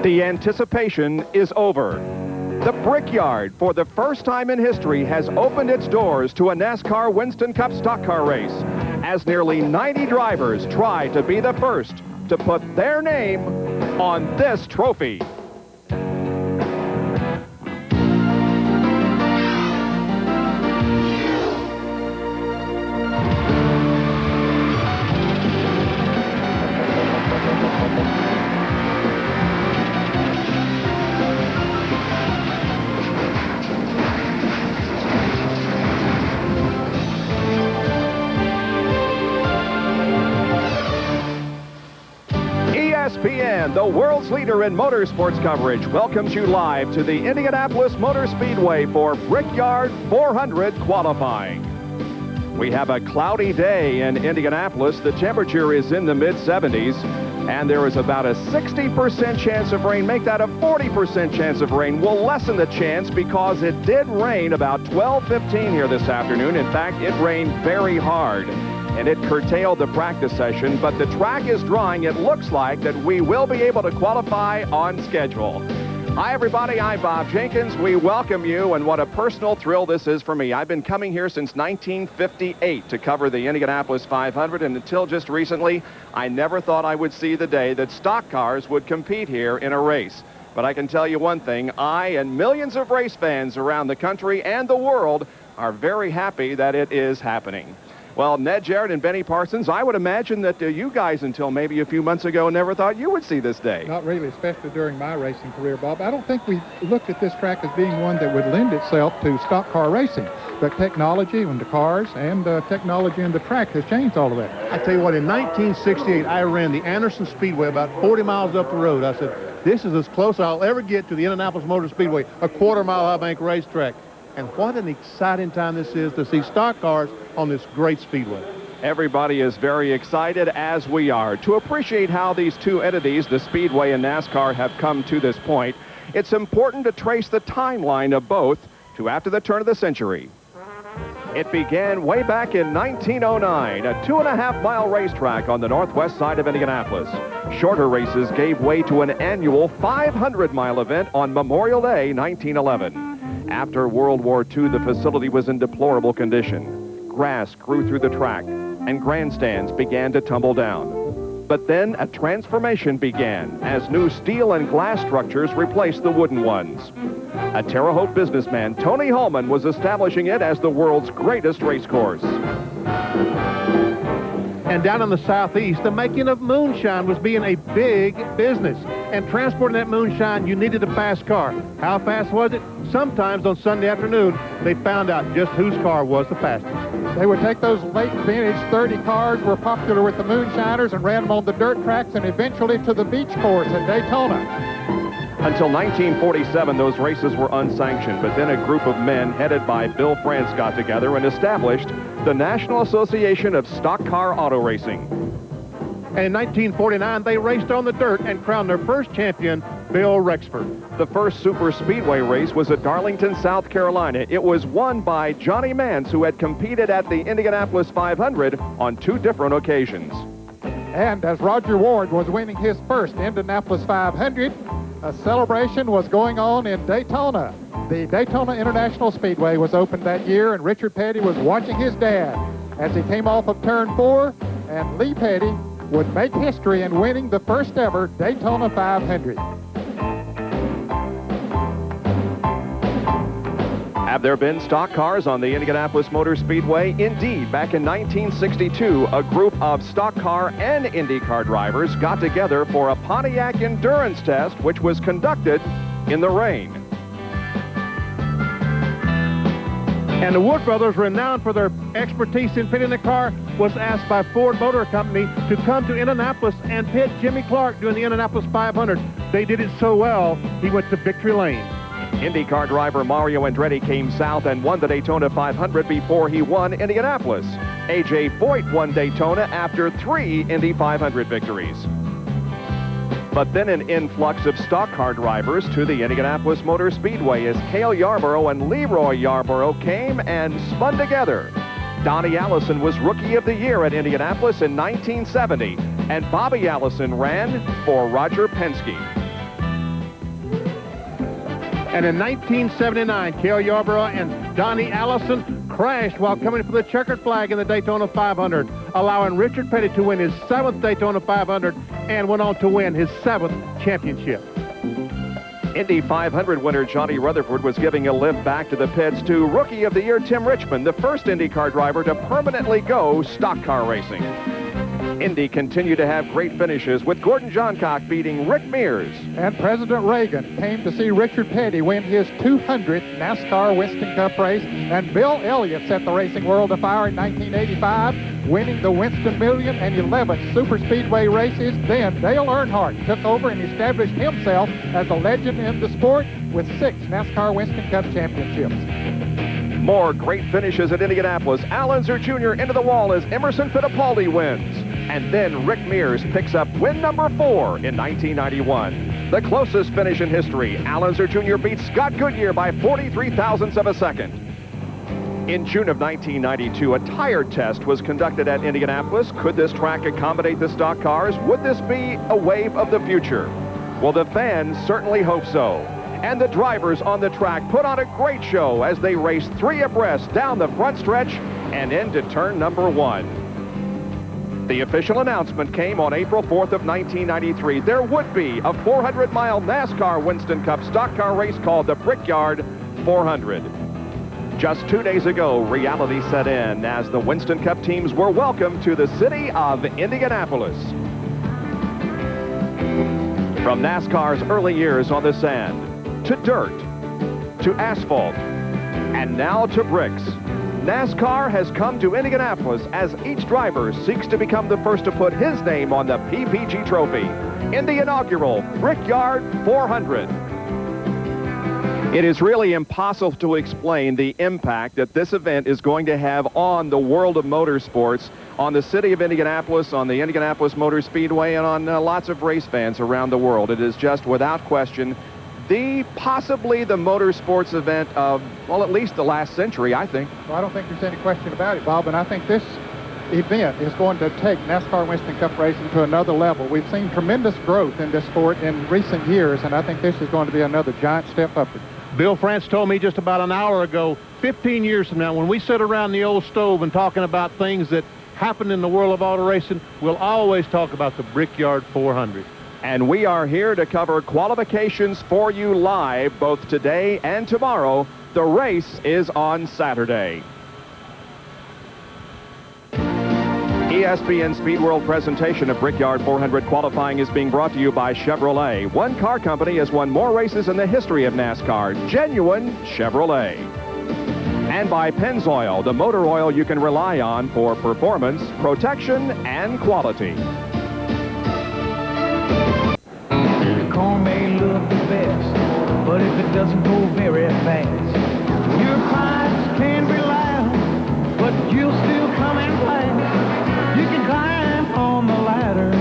The anticipation is over. The Brickyard, for the first time in history, has opened its doors to a NASCAR Winston Cup stock car race, as nearly 90 drivers try to be the first to put their name on this trophy. ESPN, the world's leader in motorsports coverage, welcomes you live to the Indianapolis Motor Speedway for Brickyard 400 qualifying. We have a cloudy day in Indianapolis. The temperature is in the mid-70s, and there is about a 60% chance of rain. Make that a 40% chance of rain. We'll lessen the chance because it did rain about 12:15 here this afternoon. In fact, it rained very hard, and it curtailed the practice session, but the track is drying. It looks like that we will be able to qualify on schedule. Hi, everybody. I'm Bob Jenkins. We welcome you, and what a personal thrill this is for me. I've been coming here since 1958 to cover the Indianapolis 500, and until just recently, I never thought I would see the day that stock cars would compete here in a race. But I can tell you one thing, I and millions of race fans around the country and the world are very happy that it is happening. Well, Ned Jarrett and Benny Parsons, I would imagine that you guys, until maybe a few months ago, never thought you would see this day. Not really, especially during my racing career, Bob. I don't think we looked at this track as being one that would lend itself to stock car racing. But technology in the cars and technology in the track has changed all of that. I tell you what, in 1968, I ran the Anderson Speedway about 40 miles up the road. I said, this is as close I'll ever get to the Indianapolis Motor Speedway, a quarter-mile high bank racetrack. And what an exciting time this is to see stock cars on this great speedway. Everybody is very excited, as we are. To appreciate how these two entities, the Speedway and NASCAR, have come to this point, it's important to trace the timeline of both to after the turn of the century. It began way back in 1909, a 2.5-mile racetrack on the northwest side of Indianapolis. Shorter races gave way to an annual 500-mile event on Memorial Day, 1911. After World War II, the facility was in deplorable condition. Grass grew through the track, and grandstands began to tumble down. But then a transformation began as new steel and glass structures replaced the wooden ones. A Terre Haute businessman, Tony Hulman, was establishing it as the world's greatest racecourse. And down in the southeast, the making of moonshine was being a big business. And transporting that moonshine, you needed a fast car. How fast was it? Sometimes on Sunday afternoon, they found out just whose car was the fastest. They would take those late vintage 30 cars, were popular with the moonshiners, and ran them on the dirt tracks and eventually to the beach course at Daytona. Until 1947, those races were unsanctioned, but then a group of men headed by Bill France got together and established the National Association of Stock Car Auto Racing. And in 1949, they raced on the dirt and crowned their first champion, Bill Rexford. The first super speedway race was at Darlington, South Carolina. It was won by Johnny Mance, who had competed at the Indianapolis 500 on 2 different occasions. And as Roger Ward was winning his first Indianapolis 500, a celebration was going on in Daytona. The Daytona International Speedway was opened that year, and Richard Petty was watching his dad as he came off of turn 4, and Lee Petty would make history in winning the first ever Daytona 500. Have there been stock cars on the Indianapolis Motor Speedway? Indeed, back in 1962, a group of stock car and IndyCar drivers got together for a Pontiac endurance test, which was conducted in the rain. And the Wood brothers, renowned for their expertise in pitting the car, was asked by Ford Motor Company to come to Indianapolis and pit Jimmy Clark doing the Indianapolis 500. They did it so well, he went to victory lane. IndyCar driver Mario Andretti came south and won the Daytona 500 before he won Indianapolis. A.J. Foyt won Daytona after 3 Indy 500 victories. But then an influx of stock car drivers to the Indianapolis Motor Speedway as Cale Yarborough and Leroy Yarborough came and spun together. Donnie Allison was Rookie of the Year at Indianapolis in 1970, and Bobby Allison ran for Roger Penske. And in 1979, Cale Yarborough and Donnie Allison crashed while coming for the checkered flag in the Daytona 500, allowing Richard Petty to win his 7th Daytona 500 and went on to win his 7th championship. Indy 500 winner Johnny Rutherford was giving a lift back to the pits to Rookie of the Year Tim Richmond, the first IndyCar driver to permanently go stock car racing. Indy continued to have great finishes, with Gordon Johncock beating Rick Mears. And President Reagan came to see Richard Petty win his 200th NASCAR Winston Cup race, and Bill Elliott set the racing world afire in 1985, winning the Winston Million and 11 superspeedway races. Then Dale Earnhardt took over and established himself as a legend in the sport with 6 NASCAR Winston Cup championships. More great finishes at Indianapolis. Al Unser Jr. into the wall as Emerson Fittipaldi wins. And then Rick Mears picks up win number 4 in 1991. The closest finish in history. Al Unser Jr. beats Scott Goodyear by 43 thousandths of a second. In June of 1992, a tire test was conducted at Indianapolis. Could this track accommodate the stock cars? Would this be a wave of the future? Well, the fans certainly hope so. And the drivers on the track put on a great show as they raced 3 abreast down the front stretch and into turn number 1. The official announcement came on April 4th of 1993. There would be a 400-mile NASCAR Winston Cup stock car race called the Brickyard 400. Just 2 days ago, reality set in as the Winston Cup teams were welcomed to the city of Indianapolis. From NASCAR's early years on the sand, to dirt, to asphalt, and now to bricks, NASCAR has come to Indianapolis as each driver seeks to become the first to put his name on the PPG Trophy in the inaugural Brickyard 400. It is really impossible to explain the impact that this event is going to have on the world of motorsports, on the city of Indianapolis, on the Indianapolis Motor Speedway, and on lots of race fans around the world. It is just, without question, possibly the motorsports event of, well, at least the last century, I think. Well, I don't think there's any question about it, Bob, and I think this event is going to take NASCAR Winston Cup racing to another level. We've seen tremendous growth in this sport in recent years, and I think this is going to be another giant step upward. Bill France told me just about an hour ago, 15 years from now, when we sit around the old stove and talking about things that happened in the world of auto racing, we'll always talk about the Brickyard 400. And we are here to cover qualifications for you live both today and tomorrow. The race is on Saturday. ESPN Speed World presentation of Brickyard 400 qualifying is being brought to you by Chevrolet. One car company has won more races in the history of NASCAR. Genuine Chevrolet. And by Pennzoil, the motor oil you can rely on for performance, protection, and quality. The car may look the best, but if it doesn't go very fast, your pipes can be loud, but you'll still come in fast. You can climb on the ladder,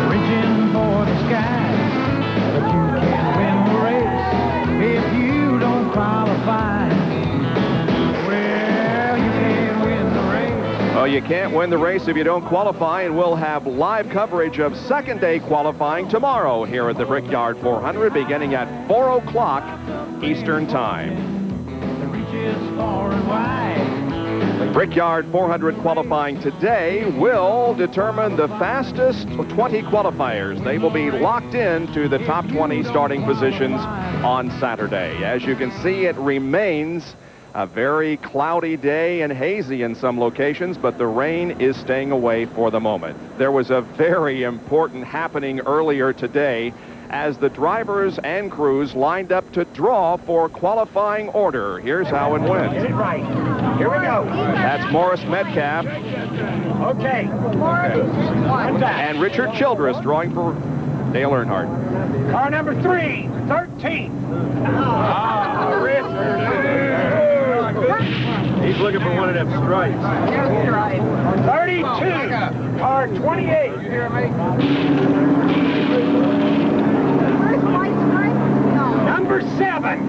reaching for the sky, but you can't win the race if you don't qualify. Well, you can't win the race. Oh, you can't win the race if you don't qualify, and we'll have live coverage of second day qualifying tomorrow here at the Brickyard 400 beginning at 4 o'clock Eastern Time. The reach is far and wide. Brickyard 400 qualifying today will determine the fastest 20 qualifiers. They will be locked into the top 20 starting positions on Saturday. As you can see, it remains a very cloudy day and hazy in some locations, but the rain is staying away for the moment. There was a very important happening earlier today as the drivers and crews lined up to draw for qualifying order. Here's how it went. Get it right. Here we go. That's Morris Metcalf. Okay. And Richard Childress drawing for Dale Earnhardt. Car number 3, 13. He's looking for one of them stripes. 32. Car 28. Number 7.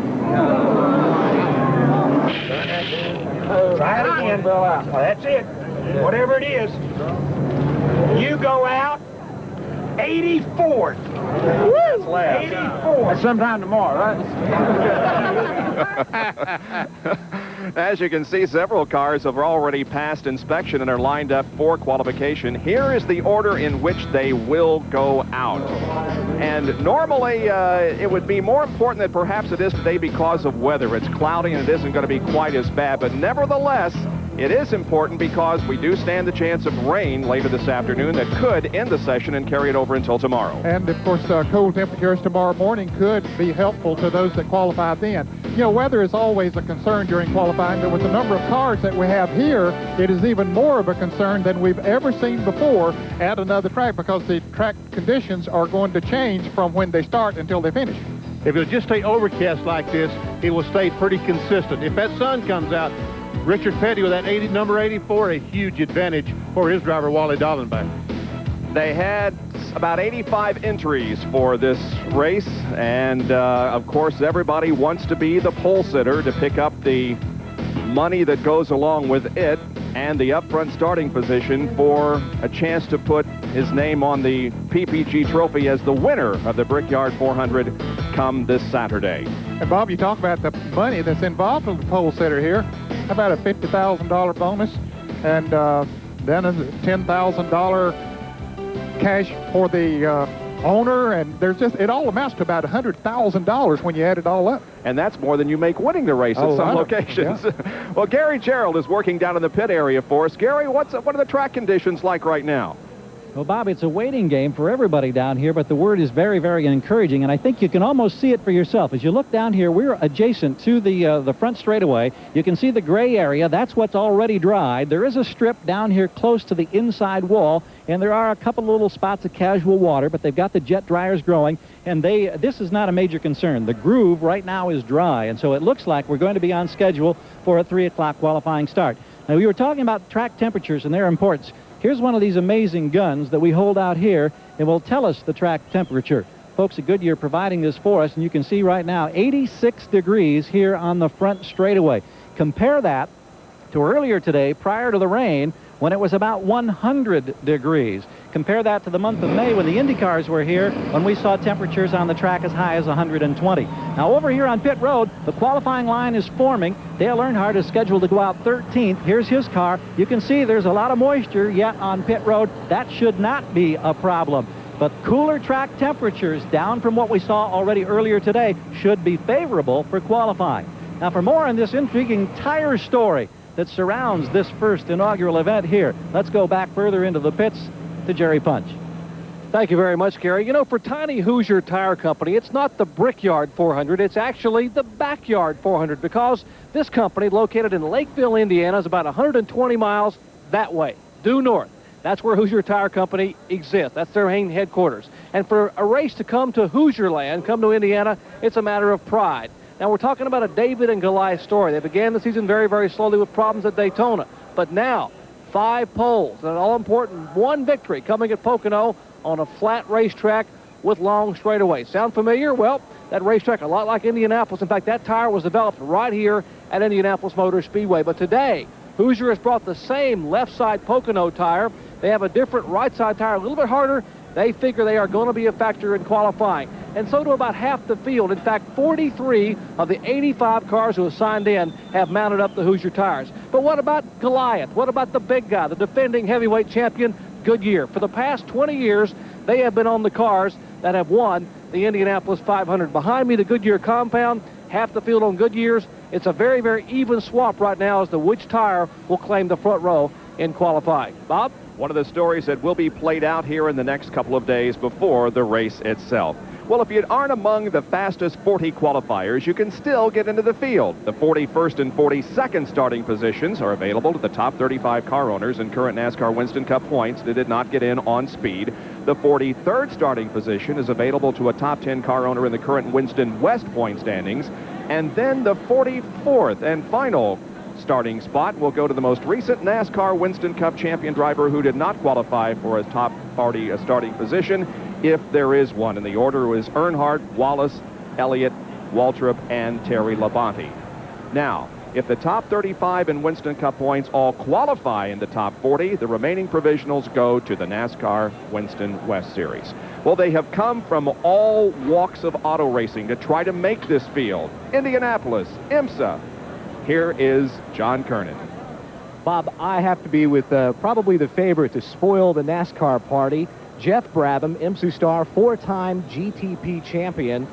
Try it again, Bill. Well, that's it. Whatever it is, you go out 84th. That's last. 84th. Sometime tomorrow, right? As you can see, several cars have already passed inspection and are lined up for qualification. Here is the order in which they will go out. And normally, it would be more important than perhaps it is today because of weather. It's cloudy and it isn't going to be quite as bad. But nevertheless, it is important because we do stand the chance of rain later this afternoon that could end the session and carry it over until tomorrow. And, of course, cold temperatures tomorrow morning could be helpful to those that qualify then. You know, weather is always a concern during qualifying, but with the number of cars that we have here, it is even more of a concern than we've ever seen before at another track because the track conditions are going to change from when they start until they finish. If it'll just stay overcast like this, it will stay pretty consistent. If that sun comes out, Richard Petty with that number 84, a huge advantage for his driver, Wally Dallenbach. They had about 85 entries for this race, and of course everybody wants to be the pole sitter to pick up the money that goes along with it and the upfront starting position for a chance to put his name on the PPG trophy as the winner of the Brickyard 400 come this Saturday. And Bob, you talk about the money that's involved with the pole sitter here. How about a $50,000 bonus and then a $10,000 cash for the owner, and there's just, it all amounts to about $100,000 when you add it all up. And that's more than you make winning the race at some locations. Yeah. Well, Gary Gerald is working down in the pit area for us. Gary, what are the track conditions like right now? Well, Bob, it's a waiting game for everybody down here, but the word is very, very encouraging, and I think you can almost see it for yourself. As you look down here, we're adjacent to the front straightaway. You can see the gray area. That's what's already dried. There is a strip down here close to the inside wall, and there are a couple little spots of casual water, but they've got the jet dryers growing, and this is not a major concern. The groove right now is dry, and so it looks like we're going to be on schedule for a 3 o'clock qualifying start. Now, we were talking about track temperatures and their importance. Here's one of these amazing guns that we hold out here and will tell us the track temperature. Folks at Goodyear providing this for us, and you can see right now 86 degrees here on the front straightaway. Compare that to earlier today prior to the rain when it was about 100 degrees. Compare that to the month of May when the Indy cars were here, when we saw temperatures on the track as high as 120. Now over here on pit road, the qualifying line is forming. Dale Earnhardt is scheduled to go out 13th. Here's his car. You can see there's a lot of moisture yet on pit road. That should not be a problem. But cooler track temperatures down from what we saw already earlier today should be favorable for qualifying. Now for more on this intriguing tire story that surrounds this first inaugural event here, let's go back further into the pits to Jerry Punch. Thank you very much, Gary. You know, for Tiny Hoosier Tire Company, it's not the Brickyard 400, it's actually the Backyard 400, because this company, located in Lakeville, Indiana, is about 120 miles that way, due north. That's where Hoosier Tire Company exists. That's their main headquarters. And for a race to come to Hoosier land, come to Indiana, it's a matter of pride. Now, we're talking about a David and Goliath story. They began the season very, very slowly with problems at Daytona. But now, 5 poles, and an all-important 1 victory coming at Pocono on a flat racetrack with long straightaways. Sound familiar? Well, that racetrack, a lot like Indianapolis. In fact, that tire was developed right here at Indianapolis Motor Speedway. But today, Hoosier has brought the same left-side Pocono tire. They have a different right-side tire, a little bit harder. They figure they are going to be a factor in qualifying. And so do about half the field. In fact, 43 of the 85 cars who have signed in have mounted up the Hoosier tires. But what about Goliath? What about the big guy, the defending heavyweight champion, Goodyear? For the past 20 years, they have been on the cars that have won the Indianapolis 500. Behind me, the Goodyear compound, half the field on Goodyear's. It's a very, very even swap right now as to which tire will claim the front row in qualifying. Bob? One of the stories that will be played out here in the next couple of days before the race itself. Well, if you aren't among the fastest 40 qualifiers, you can still get into the field. The 41st and 42nd starting positions are available to the top 35 car owners in current NASCAR Winston Cup points that did not get in on speed. The 43rd starting position is available to a top 10 car owner in the current Winston West point standings. And then the 44th and final starting spot will go to the most recent NASCAR Winston Cup champion driver who did not qualify for a top 40 starting position, if there is one. And the order is Earnhardt, Wallace, Elliott, Waltrip, and Terry Labonte. Now, If the top 35 in Winston Cup points all qualify in the top 40, the remaining provisionals go to the NASCAR Winston West Series. Well, they have come from all walks of auto racing to try to make this field. Indianapolis, IMSA. Here is John Kernan. Bob, I have to be with probably the favorite to spoil the NASCAR party. Jeff Brabham, IMSA star, 4-time GTP champion,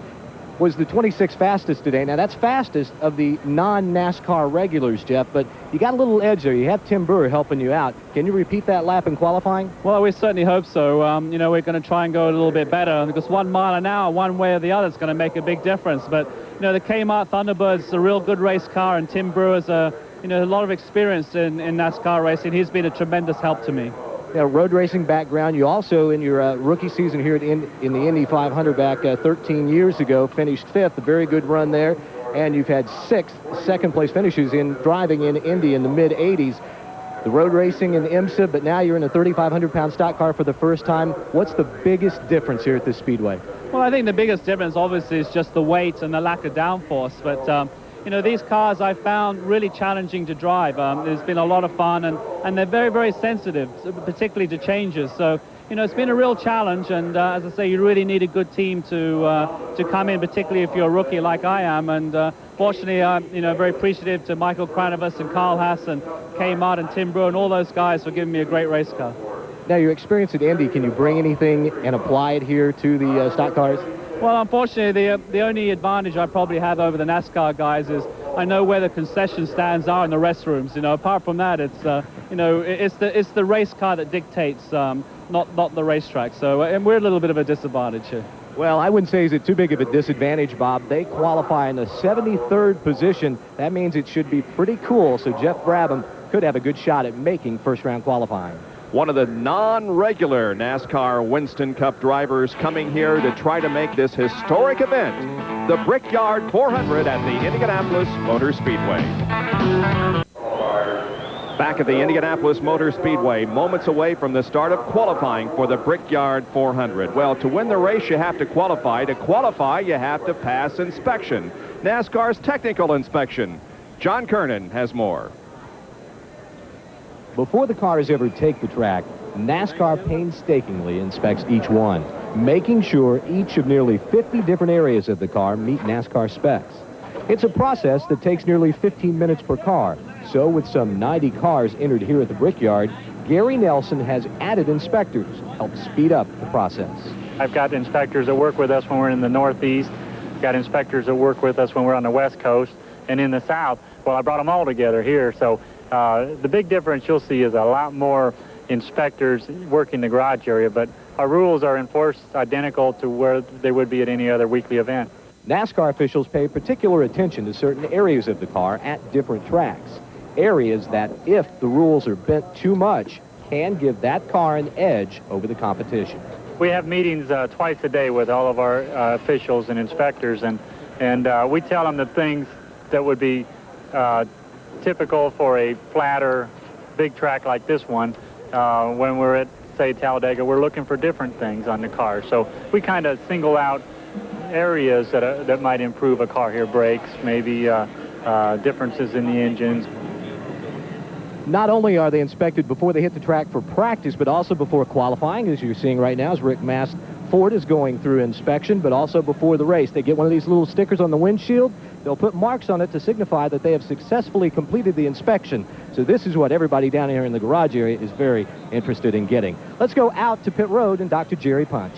was the 26th fastest today. Now, that's fastest of the non-NASCAR regulars, Jeff, but you got a little edge there. You have Tim Brewer helping you out. Can you repeat that lap in qualifying? Well, we certainly hope so. You know, we're going to try and go a little bit better because 1 mile an hour, one way or the other, is going to make a big difference. But, you know, the Kmart Thunderbird's a real good race car, and Tim Brewer's a lot of experience in NASCAR racing. He's been a tremendous help to me. Yeah, road racing background. You also, in your rookie season here in the Indy 500 back 13 years ago, finished 5th, a very good run there. And you've had 6 second-place finishes in driving in Indy in the mid-'80s. The road racing in IMSA, but now you're in a 3,500-pound stock car for the first time. What's the biggest difference here at this speedway? Well, I think the biggest difference, obviously, is just the weight and the lack of downforce. But, you know, these cars I found really challenging to drive. There's been a lot of fun, and they're very, very sensitive, particularly to changes. So, you know, it's been a real challenge, and as I say, you really need a good team to come in, particularly if you're a rookie like I am. And fortunately, I'm very appreciative to Michael Kranovus and Carl Haas and Kmart and Tim Brewer and all those guys for giving me a great race car. Now, your experience at Indy, can you bring anything and apply it here to the stock cars? Well, unfortunately, the only advantage I probably have over the NASCAR guys is I know where the concession stands are in the restrooms. You know, apart from that, it's it's the race car that dictates, not the racetrack. So, and we're a little bit of a disadvantage here. Well, I wouldn't say is it too big of a disadvantage, Bob. They qualify in the 73rd position. That means it should be pretty cool. So Jeff Brabham could have a good shot at making first-round qualifying. One of the non-regular NASCAR Winston Cup drivers coming here to try to make this historic event, the Brickyard 400 at the Indianapolis Motor Speedway. Back at the Indianapolis Motor Speedway, moments away from the start of qualifying for the Brickyard 400. Well, to win the race, you have to qualify. To qualify, you have to pass inspection. NASCAR's technical inspection. John Kernan has more. Before the cars ever take the track, NASCAR painstakingly inspects each one, making sure each of nearly 50 different areas of the car meet NASCAR specs. It's a process that takes nearly 15 minutes per car. So with some 90 cars entered here at the Brickyard, Gary Nelson has added inspectors to help speed up the process. I've got inspectors that work with us when we're in the Northeast. I've got inspectors that work with us when we're on the West Coast. And in the South, well, I brought them all together here. So the big difference you'll see is a lot more inspectors working the garage area, but our rules are enforced identical to where they would be at any other weekly event. NASCAR officials pay particular attention to certain areas of the car at different tracks. Areas that, if the rules are bent too much, can give that car an edge over the competition. We have meetings twice a day with all of our officials and inspectors, and we tell them the things that would be typical for a flatter, big track like this one. When we're at, say, Talladega, we're looking for different things on the car. So we kind of single out areas that might improve a car here. Brakes, maybe differences in the engines. Not only are they inspected before they hit the track for practice, but also before qualifying, as you're seeing right now, as Rick Mast Ford is going through inspection, but also before the race. They get one of these little stickers on the windshield. They'll put marks on it to signify that they have successfully completed the inspection. So this is what everybody down here in the garage area is very interested in getting. Let's go out to pit road and Dr. Jerry Punch.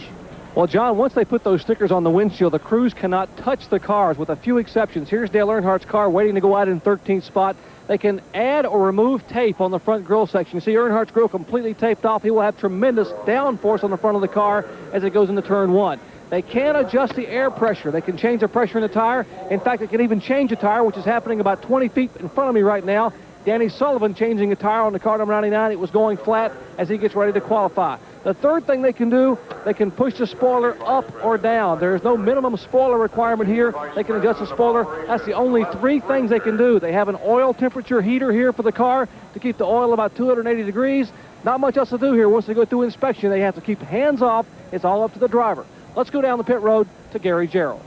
Well, John, once they put those stickers on the windshield, the crews cannot touch the cars with a few exceptions. Here's Dale Earnhardt's car waiting to go out in 13th spot. They can add or remove tape on the front grille section. You see Earnhardt's grille completely taped off. He will have tremendous downforce on the front of the car as it goes into turn 1. They can adjust the air pressure. They can change the pressure in the tire. In fact, they can even change the tire, which is happening about 20 feet in front of me right now. Danny Sullivan changing a tire on the car number 99. It was going flat as he gets ready to qualify. The third thing they can do, they can push the spoiler up or down. There is no minimum spoiler requirement here. They can adjust the spoiler. That's the only 3 things they can do. They have an oil temperature heater here for the car to keep the oil about 280 degrees. Not much else to do here. Once they go through inspection, they have to keep hands off. It's all up to the driver. Let's go down the pit road to Gary Jarrell.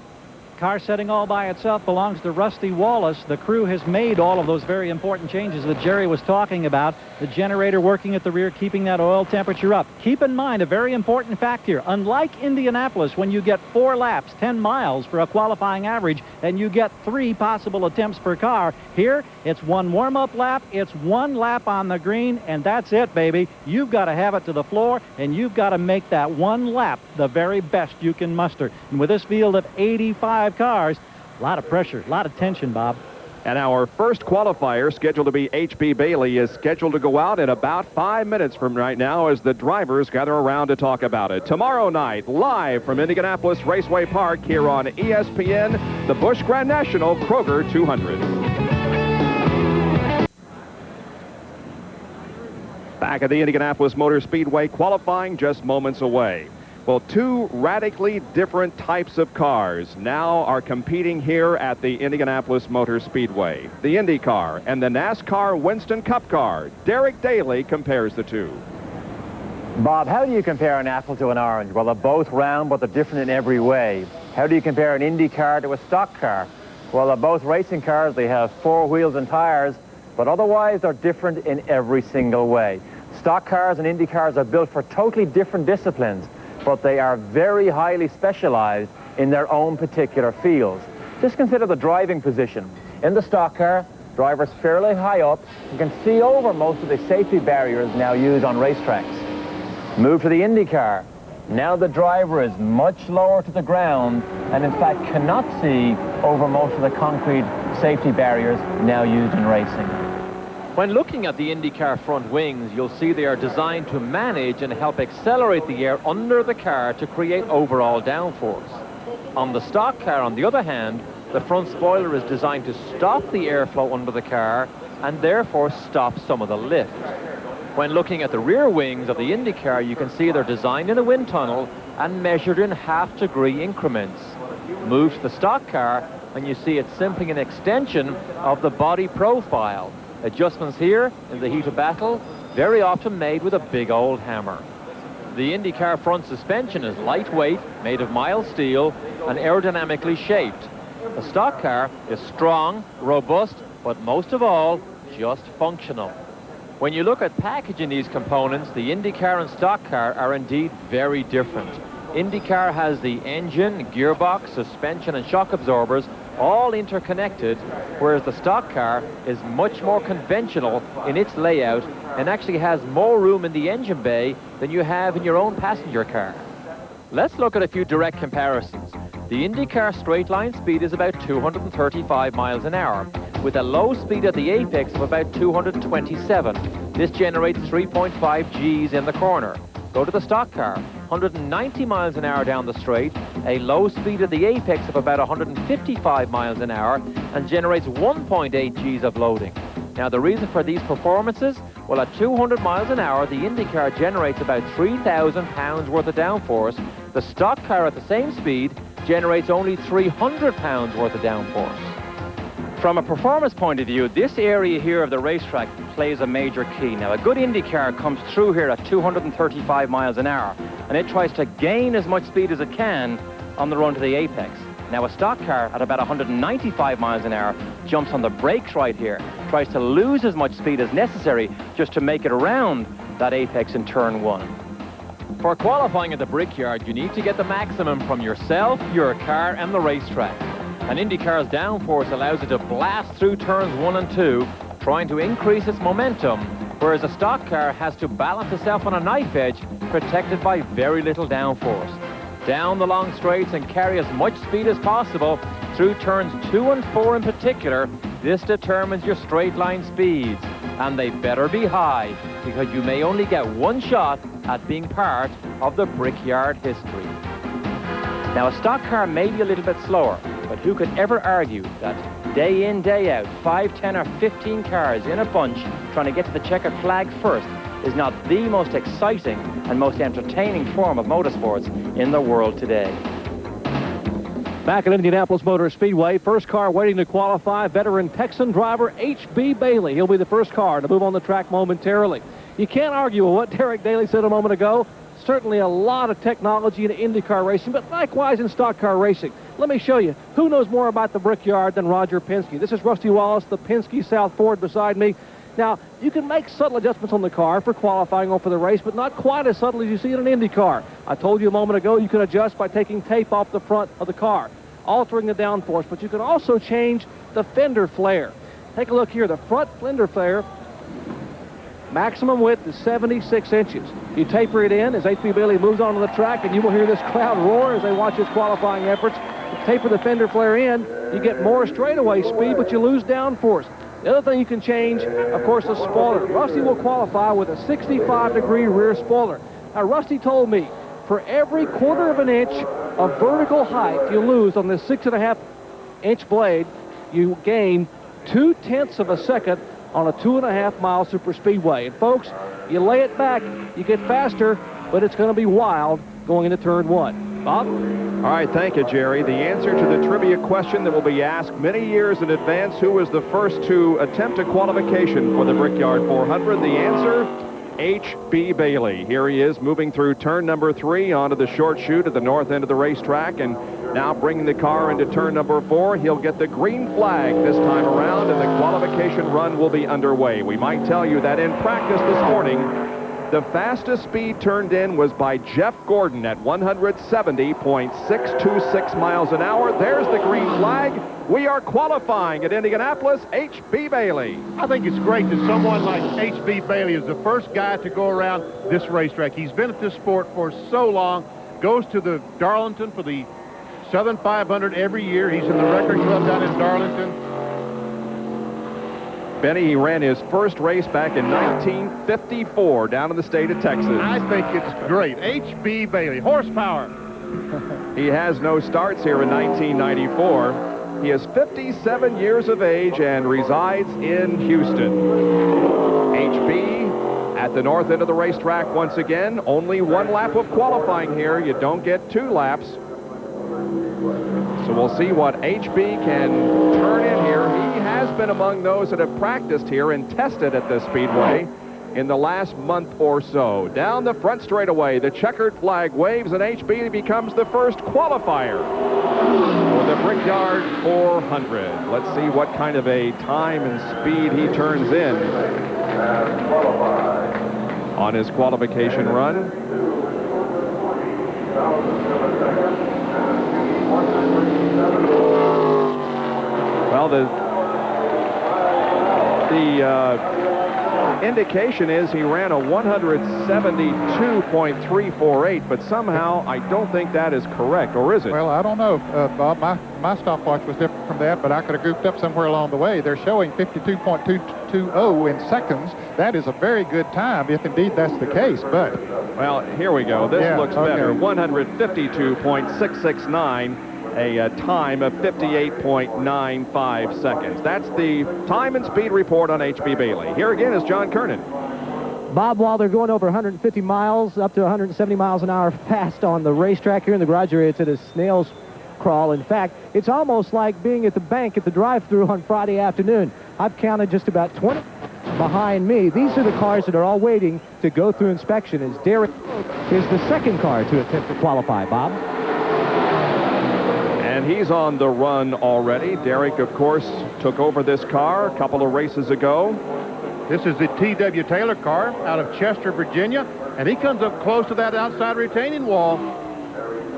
car setting all by itself belongs to Rusty Wallace. The crew has made all of those very important changes that Jerry was talking about. The generator working at the rear, keeping that oil temperature up. Keep in mind a very important fact here. Unlike Indianapolis, when you get 4 laps, 10 miles for a qualifying average, and you get 3 possible attempts per car, here it's 1 warm-up lap, it's 1 lap on the green, and that's it, baby. You've got to have it to the floor, and you've got to make that 1 lap the very best you can muster. And with this field of 85 cars, a lot of pressure, a lot of tension, Bob. And our first qualifier, scheduled to be H.B. Bailey, is scheduled to go out in about 5 minutes from right now as the drivers gather around to talk about it. Tomorrow night, live from Indianapolis Raceway Park here on ESPN, the Busch Grand National Kroger 200. Back at the Indianapolis Motor Speedway, qualifying just moments away. Well, 2 radically different types of cars now are competing here at the Indianapolis Motor Speedway. The Indy car and the NASCAR Winston Cup car. Derek Daly compares the 2. Bob, how do you compare an apple to an orange? Well, they're both round, but they're different in every way. How do you compare an Indy car to a stock car? Well, they're both racing cars. They have 4 wheels and tires, but otherwise they're different in every single way. Stock cars and Indy cars are built for totally different disciplines, but they are very highly specialized in their own particular fields. Just consider the driving position. In the stock car, drivers fairly high up and can see over most of the safety barriers now used on racetracks. Move to the Indy car. Now the driver is much lower to the ground and in fact cannot see over most of the concrete safety barriers now used in racing. When looking at the IndyCar front wings, you'll see they are designed to manage and help accelerate the air under the car to create overall downforce. On the stock car, on the other hand, the front spoiler is designed to stop the airflow under the car and therefore stop some of the lift. When looking at the rear wings of the IndyCar, you can see they're designed in a wind tunnel and measured in half-degree increments. Move to the stock car and you see it's simply an extension of the body profile. Adjustments here in the heat of battle, very often made with a big old hammer. The IndyCar front suspension is lightweight, made of mild steel, and aerodynamically shaped. The stock car is strong, robust, but most of all, just functional. When you look at packaging these components, the IndyCar and stock car are indeed very different. IndyCar has the engine, gearbox, suspension, and shock absorbers all interconnected, whereas the stock car is much more conventional in its layout and actually has more room in the engine bay than you have in your own passenger car. Let's look at a few direct comparisons. The IndyCar straight line speed is about 235 miles an hour, with a low speed at the apex of about 227. This generates 3.5 Gs in the corner. Go to the stock car, 190 miles an hour down the straight, a low speed at the apex of about 155 miles an hour, and generates 1.8 Gs of loading. Now, the reason for these performances? Well, at 200 miles an hour, the IndyCar generates about 3,000 pounds worth of downforce. The stock car at the same speed generates only 300 pounds worth of downforce. From a performance point of view, this area here of the racetrack plays a major key. Now, a good Indy car comes through here at 235 miles an hour, and it tries to gain as much speed as it can on the run to the apex. Now, a stock car at about 195 miles an hour jumps on the brakes right here, tries to lose as much speed as necessary just to make it around that apex in turn 1. For qualifying at the Brickyard, you need to get the maximum from yourself, your car, and the racetrack. An IndyCar's downforce allows it to blast through turns 1 and 2, trying to increase its momentum, whereas a stock car has to balance itself on a knife edge, protected by very little downforce. Down the long straights and carry as much speed as possible through turns 2 and 4 in particular. This determines your straight line speeds, and they better be high, because you may only get one shot at being part of the Brickyard history. Now, a stock car may be a little bit slower, but who could ever argue that day in, day out, 5, 10, or 15 cars in a bunch trying to get to the checkered flag first is not the most exciting and most entertaining form of motorsports in the world today. Back at Indianapolis Motor Speedway, first car waiting to qualify, veteran Texan driver H.B. Bailey. He'll be the first car to move on the track momentarily. You can't argue with what Derek Daly said a moment ago. certainly a lot of technology in IndyCar racing, but likewise in stock car racing. Let me show you who knows more about the Brickyard than Roger Penske. This is Rusty Wallace, the Penske South Ford beside me. Now, you can make subtle adjustments on the car for qualifying or for the race, but not quite as subtle as you see in an Indy car. I told you a moment ago you can adjust by taking tape off the front of the car, altering the downforce, but you can also change the fender flare. Take a look here. The front fender flare, maximum width is 76 inches. You taper it in as H.B. Bailey moves onto the track, and you will hear this crowd roar as they watch his qualifying efforts. You taper the fender flare in, you get more straightaway speed, but you lose downforce. The other thing you can change, of course, the spoiler. Rusty will qualify with a 65-degree rear spoiler. Now, Rusty told me for every 1/4 of an inch of vertical height you lose on this 6.5-inch blade, you gain 0.2 of a second on a 2.5-mile superspeedway. And folks, you lay it back, you get faster, but it's going to be wild going into turn 1. Bob? All right, thank you, Jerry. The answer to the trivia question that will be asked many years in advance, who was the first to attempt a qualification for the Brickyard 400? The answer, H.B. Bailey. Here he is moving through turn number 3 onto the short chute at the north end of the racetrack, and now bringing the car into turn number 4. He'll get the green flag this time around, and the qualification run will be underway. We might tell you that in practice this morning, the fastest speed turned in was by Jeff Gordon at 170.626 miles an hour. There's the green flag. We are qualifying at Indianapolis, H.B. Bailey. I think it's great that someone like H.B. Bailey is the first guy to go around this racetrack. He's been at this sport for so long, goes to the Darlington for the Southern 500 every year. He's in the record club down in Darlington. Benny, he ran his first race back in 1954 down in the state of Texas. I think it's great. H.B. Bailey, horsepower. He has no starts here in 1994. He is 57 years of age and resides in Houston. H.B. at the north end of the racetrack once again. Only 1 lap of qualifying here. You don't get 2 laps. So we'll see what H.B. can turn in here. He has been among those that have practiced here and tested at the Speedway in the last month or so. Down the front straightaway, the checkered flag waves, and H.B. becomes the first qualifier for the Brickyard 400. Let's see what kind of a time and speed he turns in on his qualification run. Well, the indication is he ran a 172.348, but somehow I don't think that is correct, or is it? Well, I don't know, Bob. My stopwatch was different from that, but I could have goofed up somewhere along the way. They're showing 52.220 in seconds. That is a very good time, if indeed that's the case, but... Well, here we go. This looks better. 152.669. A time of 58.95 seconds. That's the time and speed report on H.B. Bailey. Here again is John Kernan. Bob, while they're going over 150 miles, up to 170 miles an hour fast on the racetrack here in the garage area, it's at a snail's crawl. In fact, it's almost like being at the bank at the drive-thru on Friday afternoon. I've counted just about 20 behind me. These are the cars that are all waiting to go through inspection, as Derek is the second car to attempt to qualify, Bob. And he's on the run already. Derek, of course, took over this car a couple of races ago. This is the T.W. Taylor car out of Chester, Virginia, and he comes up close to that outside retaining wall.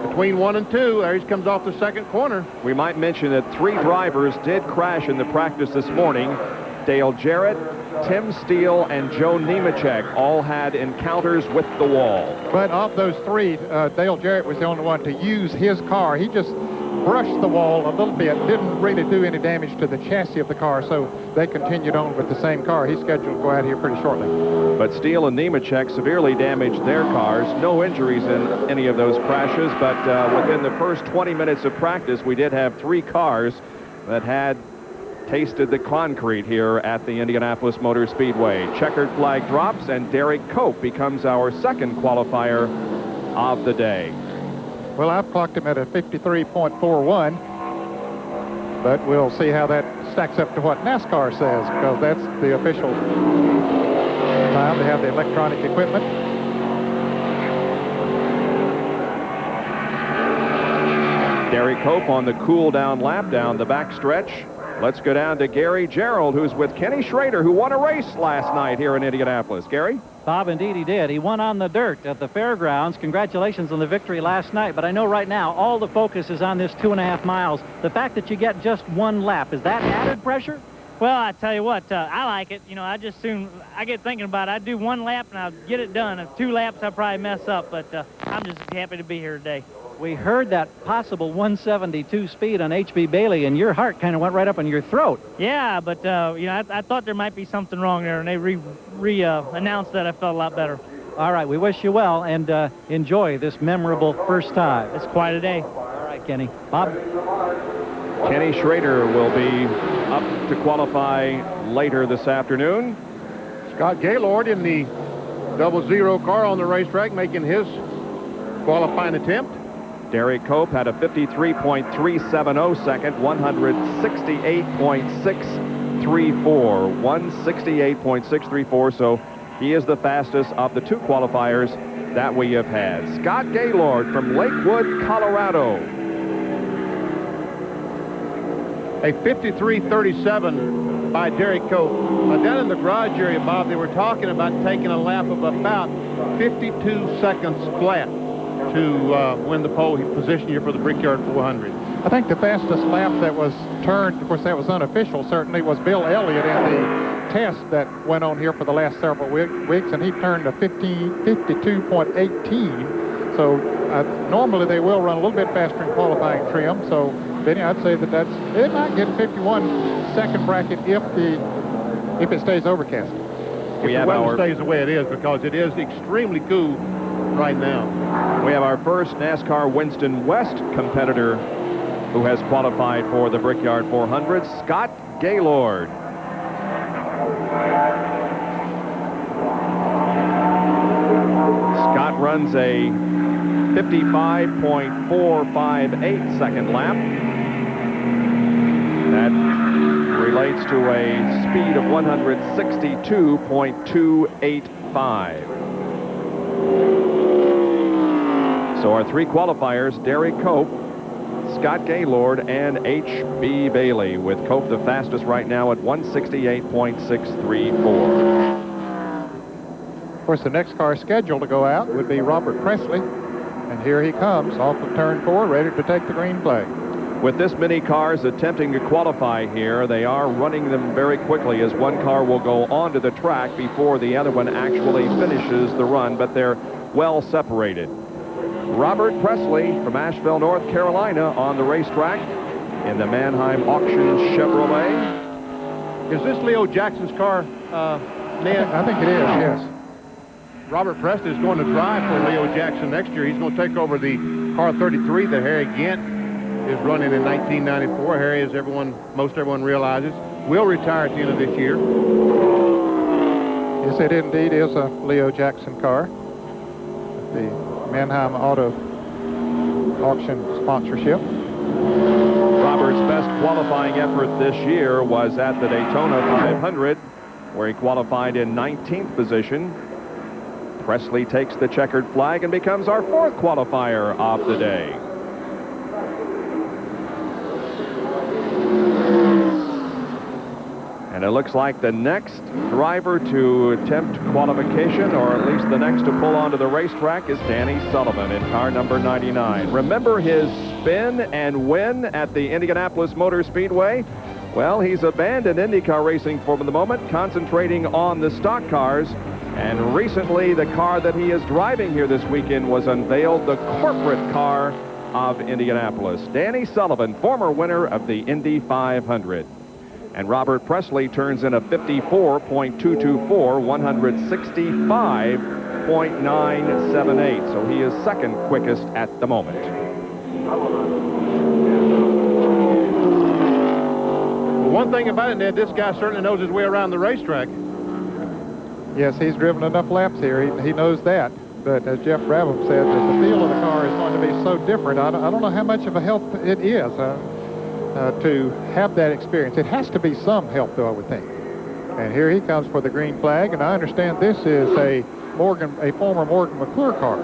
Between 1 and 2, there he comes off the second corner. We might mention that 3 drivers did crash in the practice this morning. Dale Jarrett, Tim Steele, and Joe Nemechek all had encounters with the wall. But of those 3, Dale Jarrett was the only one to use his car. He just brushed the wall a little bit, didn't really do any damage to the chassis of the car, so they continued on with the same car. He's scheduled to go out here pretty shortly. But Steele and Nemechek severely damaged their cars. No injuries in any of those crashes, but within the first 20 minutes of practice, we did have 3 cars that had tasted the concrete here at the Indianapolis Motor Speedway. Checkered flag drops, and Derek Cope becomes our second qualifier of the day. Well, I've clocked him at a 53.41, but we'll see how that stacks up to what NASCAR says, because that's the official time. They have the electronic equipment. Derek Cope on the cool-down lap down the back stretch. Let's go down to Gary Gerald, who's with Kenny Schrader, who won a race last night here in Indianapolis. Gary? Bob, indeed he did. He won on the dirt at the fairgrounds. Congratulations on the victory last night. But I know right now all the focus is on this 2.5 miles. The fact that you get just one lap, is that added pressure? Well, I tell you what, I like it. You know, I get thinking about it. I do one lap and I'll get it done. If 2 laps, I'll probably mess up. But I'm just happy to be here today. We heard that possible 172 speed on H.B. Bailey, and your heart kind of went right up in your throat. Yeah, but, you know, I thought there might be something wrong there, and they announced that I felt a lot better. All right, we wish you well, and enjoy this memorable first time. It's quite a day. All right, Kenny. Bob? Kenny Schrader will be up to qualify later this afternoon. Scott Gaylord in the 00 car on the racetrack making his qualifying attempt. Derek Cope had a 53.370 second, 168.634. 168.634, so he is the fastest of the 2 qualifiers that we have had. Scott Gaylord from Lakewood, Colorado. A 53.37 by Derek Cope. Down in the garage area, Bob, they were talking about taking a lap of about 52 seconds flat to win the pole position here for the Brickyard 400. I think the fastest lap that was turned, of course that was unofficial certainly, was Bill Elliott in the test that went on here for the last several weeks, and he turned a 52.18. So normally they will run a little bit faster in qualifying trim. So Benny, I'd say that it might get 51-second bracket if it stays overcast. If the weather stays the way it is, because it is extremely cool right now. We have our first NASCAR Winston West competitor who has qualified for the Brickyard 400, Scott Gaylord. Scott runs a 55.458 second lap. That relates to a speed of 162.285. So our 3 qualifiers, Derek Cope, Scott Gaylord, and H.B. Bailey, with Cope the fastest right now at 168.634. Of course, the next car scheduled to go out would be Robert Presley. And here he comes off of turn 4, ready to take the green flag. With this many cars attempting to qualify here, they are running them very quickly, as one car will go onto the track before the other one actually finishes the run, but they're well separated. Robert Presley from Asheville, North Carolina, on the racetrack in the Mannheim Auction Chevrolet. Is this Leo Jackson's car, Ned? I think it is, yes. Robert Presley is going to drive for Leo Jackson next year. He's going to take over the car 33 that Harry Gant is running in 1994. Harry, as most everyone realizes, will retire at the end of this year. Yes, it indeed is a Leo Jackson car. The Mannheim Auto Auction sponsorship. Robert's best qualifying effort this year was at the Daytona 500, where he qualified in 19th position. Presley takes the checkered flag and becomes our 4th qualifier of the day. And it looks like the next driver to attempt qualification, or at least the next to pull onto the racetrack, is Danny Sullivan in car number 99. Remember his spin and win at the Indianapolis Motor Speedway? Well, he's abandoned IndyCar racing for the moment, concentrating on the stock cars. And recently, the car that he is driving here this weekend was unveiled, the corporate car of Indianapolis. Danny Sullivan, former winner of the Indy 500. And Robert Presley turns in a 54.224, 165.978. So he is second quickest at the moment. Well, one thing about it, Ned, this guy certainly knows his way around the racetrack. Yes, he's driven enough laps here. He knows that. But as Jeff Brabham said, that the feel of the car is going to be so different. I don't know how much of a help it is to have that experience. It has to be some help, though, I would think. And here he comes for the green flag. And I understand this is a former Morgan McClure car.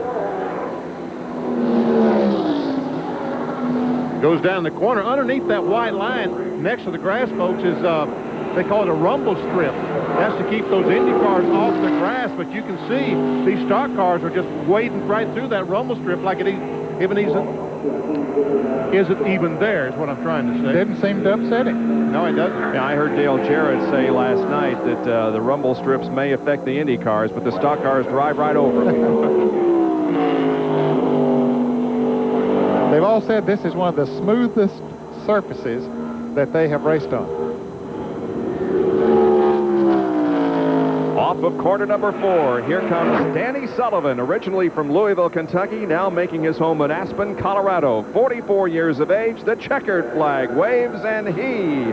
Goes down the corner. Underneath that white line next to the grass, folks, is they call it a rumble strip. That's to keep those Indy cars off the grass, but you can see these stock cars are just wading right through that rumble strip like it isn't even there, is what I'm trying to say. Didn't seem to upset him. No, it doesn't. Yeah, I heard Dale Jarrett say last night that the rumble strips may affect the Indy cars, but the stock cars drive right over them. They've all said this is one of the smoothest surfaces that they have raced on. Off of corner number 4, here comes Danny Sullivan, originally from Louisville, Kentucky, now making his home in Aspen, Colorado. 44 years of age, the checkered flag waves, and he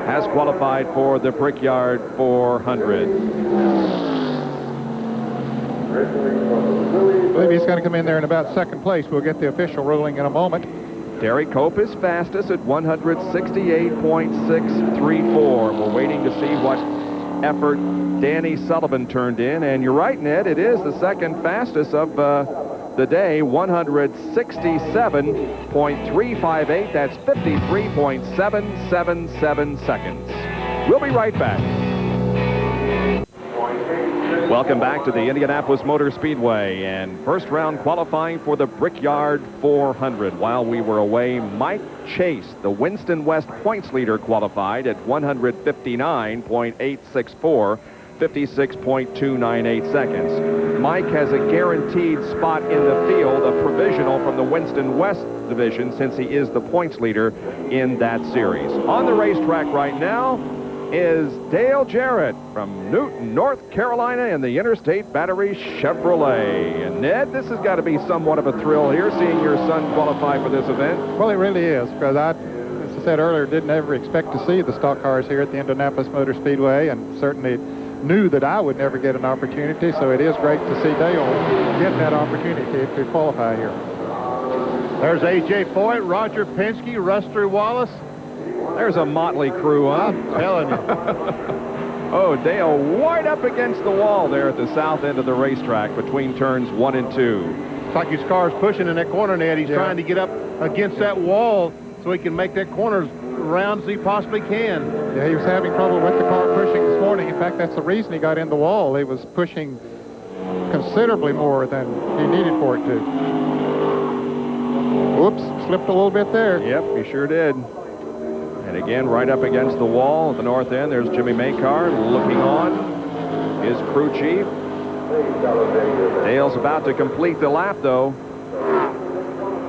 has qualified for the Brickyard 400. I believe he's going to come in there in about second place. We'll get the official ruling in a moment. Derek Cope is fastest at 168.634. We're waiting to see what effort Danny Sullivan turned in. And you're right, Ned, it is the second fastest of the day, 167.358. That's 53.777 seconds. We'll be right back. Welcome back to the Indianapolis Motor Speedway and first round qualifying for the Brickyard 400. While we were away, Mike Chase, the Winston West points leader, qualified at 159.864, 56.298 seconds. Mike has a guaranteed spot in the field, a provisional from the Winston West division, since he is the points leader in that series. On the racetrack right now is Dale Jarrett from Newton, North Carolina, in the Interstate Battery Chevrolet. And Ned, this has got to be somewhat of a thrill here, seeing your son qualify for this event. Well, it really is, because as I said earlier, didn't ever expect to see the stock cars here at the Indianapolis Motor Speedway, and certainly knew that I would never get an opportunity, so it is great to see Dale get that opportunity to qualify here. There's A.J. Foyt, Roger Penske, Ruster Wallace. There's a motley crew, huh? I'm telling you. Oh, Dale right up against the wall there at the south end of the racetrack between turns 1 and 2. It's like his car's pushing in that corner, Ned. He's trying to get up against that wall so he can make that corner as round as he possibly can. Yeah, he was having trouble with the car pushing this morning. In fact, that's the reason he got in the wall. He was pushing considerably more than he needed for it to. Whoops, slipped a little bit there. Yep, he sure did. And again, right up against the wall at the north end, there's Jimmy Makar looking on, his crew chief. Dale's about to complete the lap, though.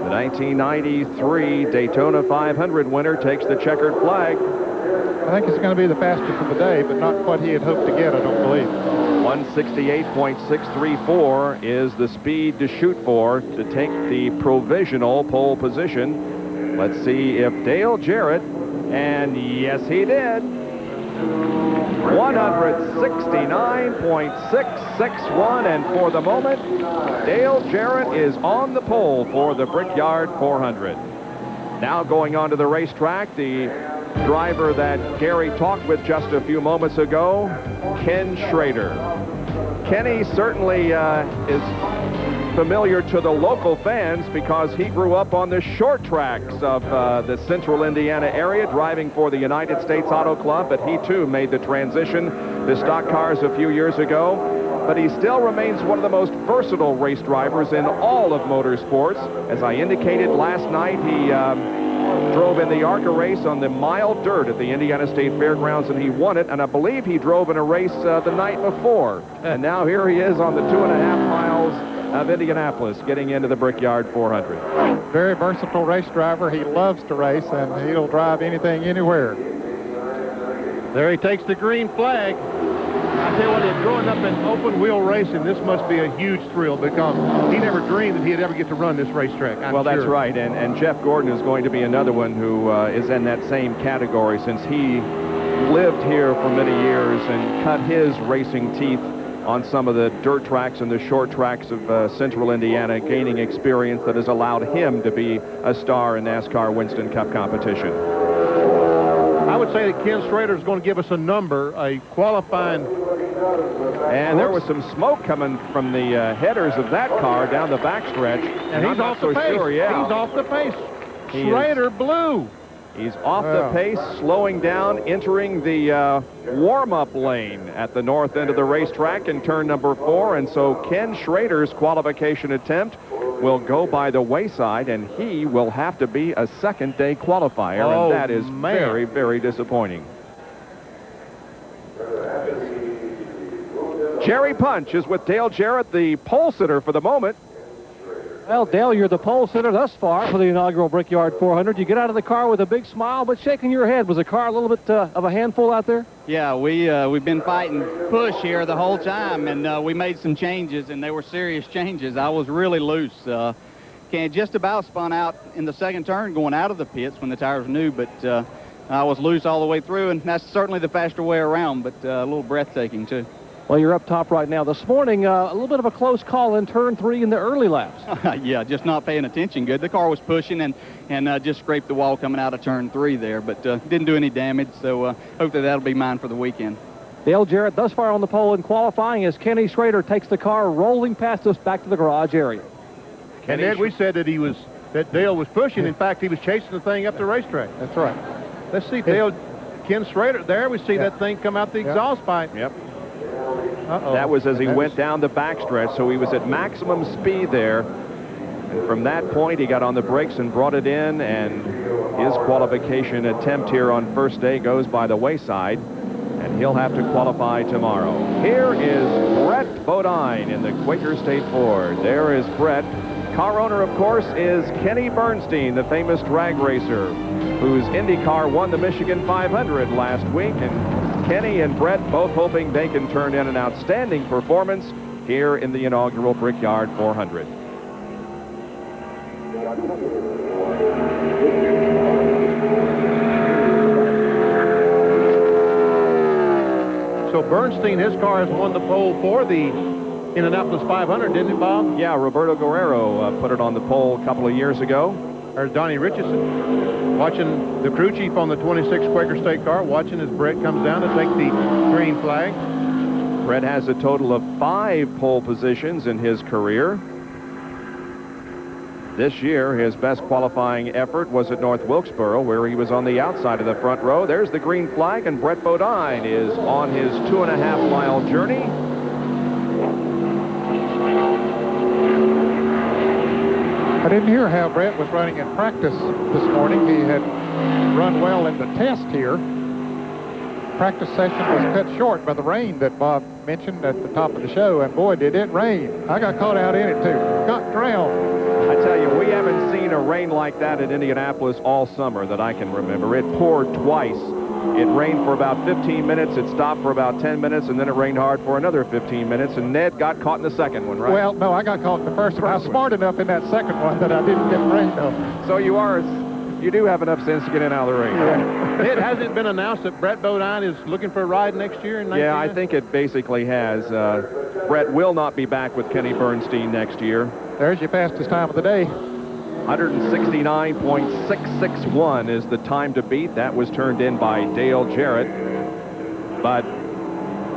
The 1993 Daytona 500 winner takes the checkered flag. I think it's going to be the fastest of the day, but not what he had hoped to get, I don't believe. 168.634 is the speed to shoot for to take the provisional pole position. Let's see if Dale Jarrett, and yes, he did, 169.661, and for the moment, Dale Jarrett is on the pole for the Brickyard 400. Now going on to the racetrack, the driver that Gary talked with just a few moments ago, Ken Schrader. Kenny certainly is familiar to the local fans because he grew up on the short tracks of the central Indiana area, driving for the United States Auto Club, but he too made the transition to stock cars a few years ago. But he still remains one of the most versatile race drivers in all of motorsports. As I indicated last night, he drove in the ARCA race on the mile dirt at the Indiana State Fairgrounds, and he won it. And I believe he drove in a race the night before. And now here he is on the 2.5 miles of Indianapolis, getting into the Brickyard 400. Very versatile race driver. He loves to race, and he'll drive anything, anywhere. There he takes the green flag. I tell you what, growing up in open wheel racing, this must be a huge thrill because he never dreamed that he'd ever get to run this racetrack. I'm Well, sure. that's right, and Jeff Gordon is going to be another one who is in that same category, since he lived here for many years and cut his racing teeth on some of the dirt tracks and the short tracks of central Indiana, gaining experience that has allowed him to be a star in NASCAR Winston Cup competition. I would say that Ken Schrader is going to give us a number, a qualifying. And there was some smoke coming from the headers of that car down the backstretch. And he's off the pace. Sure, yeah. He's off the pace. Schrader blew. He's off the pace, slowing down, entering the warm-up lane at the north end of the racetrack in turn number 4. And so Ken Schrader's qualification attempt will go by the wayside, and he will have to be a second-day qualifier, and that is very, very disappointing. Jerry Punch is with Dale Jarrett, the pole sitter for the moment. Well, Dale, you're the pole sitter thus far for the inaugural Brickyard 400. You get out of the car with a big smile, but shaking your head. Was the car a little bit of a handful out there? Yeah, we've been fighting push here the whole time, and we made some changes, and they were serious changes. I was really loose. Just about spun out in the second turn going out of the pits when the tires were new, but I was loose all the way through, and that's certainly the faster way around, but a little breathtaking, too. Well, you're up top right now. This morning, a little bit of a close call in turn 3 in the early laps. Yeah, just not paying attention good. The car was pushing and just scraped the wall coming out of turn 3 there, but didn't do any damage, so hopefully that'll be mine for the weekend. Dale Jarrett thus far on the pole in qualifying as Kenny Schrader takes the car rolling past us back to the garage area. And Ed, we said that that Dale was pushing. In fact, he was chasing the thing up the racetrack. That's right. Let's see Ken Schrader. There we see that thing come out the exhaust pipe. Yep. That was as he went down the backstretch, so he was at maximum speed there. And from that point, he got on the brakes and brought it in, and his qualification attempt here on first day goes by the wayside, and he'll have to qualify tomorrow. Here is Brett Bodine in the Quaker State Ford. There is Brett. Car owner, of course, is Kenny Bernstein, the famous drag racer, whose IndyCar won the Michigan 500 last week. And Kenny and Brett both hoping they can turn in an outstanding performance here in the inaugural Brickyard 400. So Bernstein, his car has won the pole for the Indianapolis 500, didn't it, Bob? Yeah, Roberto Guerrero put it on the pole a couple of years ago. There's Donnie Richardson watching the crew chief on the 26 Quaker State car, watching as Brett comes down to take the green flag. Brett has a total of 5 pole positions in his career. This year, his best qualifying effort was at North Wilkesboro, where he was on the outside of the front row. There's the green flag, and Brett Bodine is on his 2.5-mile journey. I didn't hear how Brett was running in practice this morning. He had run well in the test here. Practice session was cut short by the rain that Bob mentioned at the top of the show, and boy, did it rain. I got caught out in it, too. Got drowned. I tell you, we haven't seen a rain like that at Indianapolis all summer that I can remember. It poured twice. It rained for about 15 minutes. It stopped for about 10 minutes, and then it rained hard for another 15 minutes. And Ned got caught in the second one, right? Well, no, I got caught in the first one. I was smart enough in that second one that I didn't get rained on. So you do have enough sense to get in out of the rain. Yeah. It hasn't been announced that Brett Bodine is looking for a ride next year in 19? Yeah, I think it basically has. Brett will not be back with Kenny Bernstein next year. There's your fastest time of the day. 169.661 is the time to beat. That was turned in by Dale Jarrett. But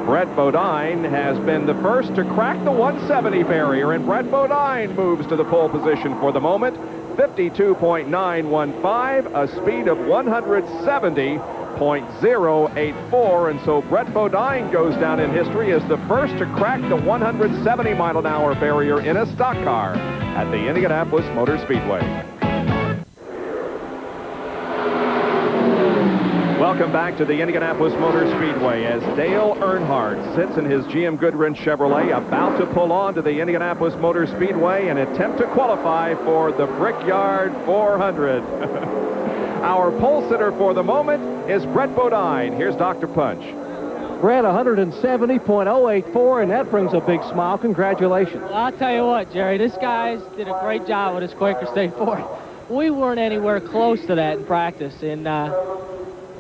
Brett Bodine has been the first to crack the 170 barrier, and Brett Bodine moves to the pole position for the moment. 52.915, a speed of 170.084, and so Brett Bodine goes down in history as the first to crack the 170-mile-an-hour barrier in a stock car at the Indianapolis Motor Speedway. Welcome back to the Indianapolis Motor Speedway as Dale Earnhardt sits in his GM Goodwrench Chevrolet about to pull on to the Indianapolis Motor Speedway and attempt to qualify for the Brickyard 400. Our pole sitter for the moment is Brett Bodine. Here's Dr. Punch. Brett, 170.084, and that brings a big smile. Congratulations. Well, I'll tell you what, Jerry, this guy's did a great job with his Quaker State Ford. We weren't anywhere close to that in practice, and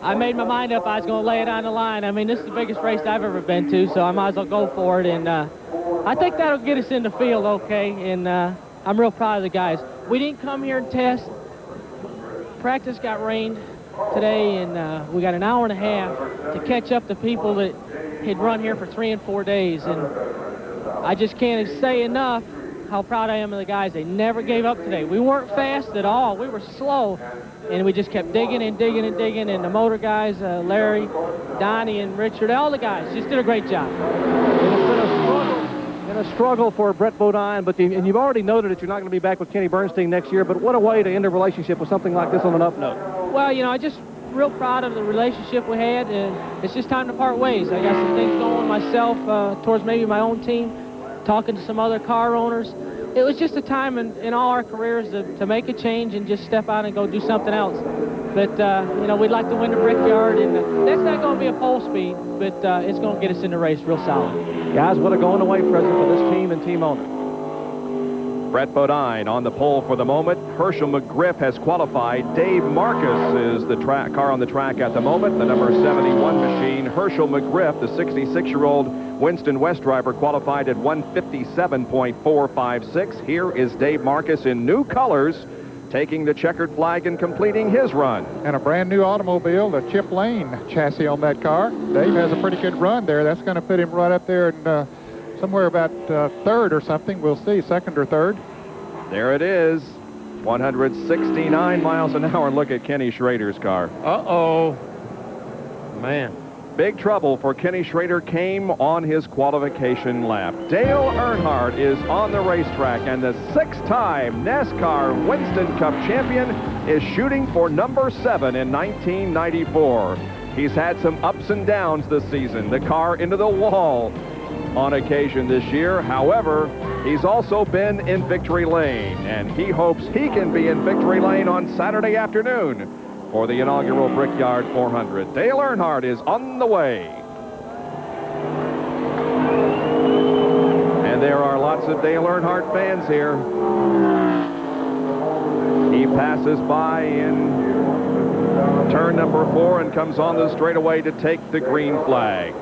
I made my mind up I was going to lay it on the line. I mean, this is the biggest race I've ever been to, so I might as well go for it, and I think that'll get us in the field okay, and I'm real proud of the guys. We didn't come here and test. Practice got rained today, and we got an hour and a half to catch up to people that had run here for 3 and 4 days, and I just can't say enough how proud I am of the guys. They never gave up today. We weren't fast at all. We were slow, and we just kept digging and digging and digging. And the motor guys, Larry, Donnie, and Richard, all the guys just did a great job. A struggle for Brett Bodine, and you've already noted that you're not going to be back with Kenny Bernstein next year, but what a way to end a relationship with something like this on an up note. Well, you know, I just real proud of the relationship we had, and it's just time to part ways. I got some things going with myself towards maybe my own team, talking to some other car owners. It was just a time in all our careers to make a change and just step out and go do something else. But, you know, we'd like to win the Brickyard, and that's not going to be a pole speed, but it's going to get us in the race real solid. Guys, what a going-away present for this team and team owner. Brett Bodine on the pole for the moment. Herschel McGriff has qualified. Dave Marcus is the car on the track at the moment. The number 71 machine. Herschel McGriff, the 66-year-old Winston West driver, qualified at 157.456. Here is Dave Marcus in new colors, taking the checkered flag and completing his run. And a brand new automobile, the Chip Lane chassis on that car. Dave has a pretty good run there. That's going to put him right up there in somewhere about third or something. We'll see, second or third. There it is, 169 miles an hour. Look at Kenny Schrader's car. Uh-oh. Man. Big trouble for Kenny Schrader came on his qualification lap. Dale Earnhardt is on the racetrack, and the 6-time NASCAR Winston Cup champion is shooting for number 7 in 1994. He's had some ups and downs this season. The car into the wall on occasion this year. However, he's also been in victory lane, and he hopes he can be in victory lane on Saturday afternoon for the inaugural Brickyard 400. Dale Earnhardt is on the way. And there are lots of Dale Earnhardt fans here. He passes by in turn number 4 and comes on the straightaway to take the green flag.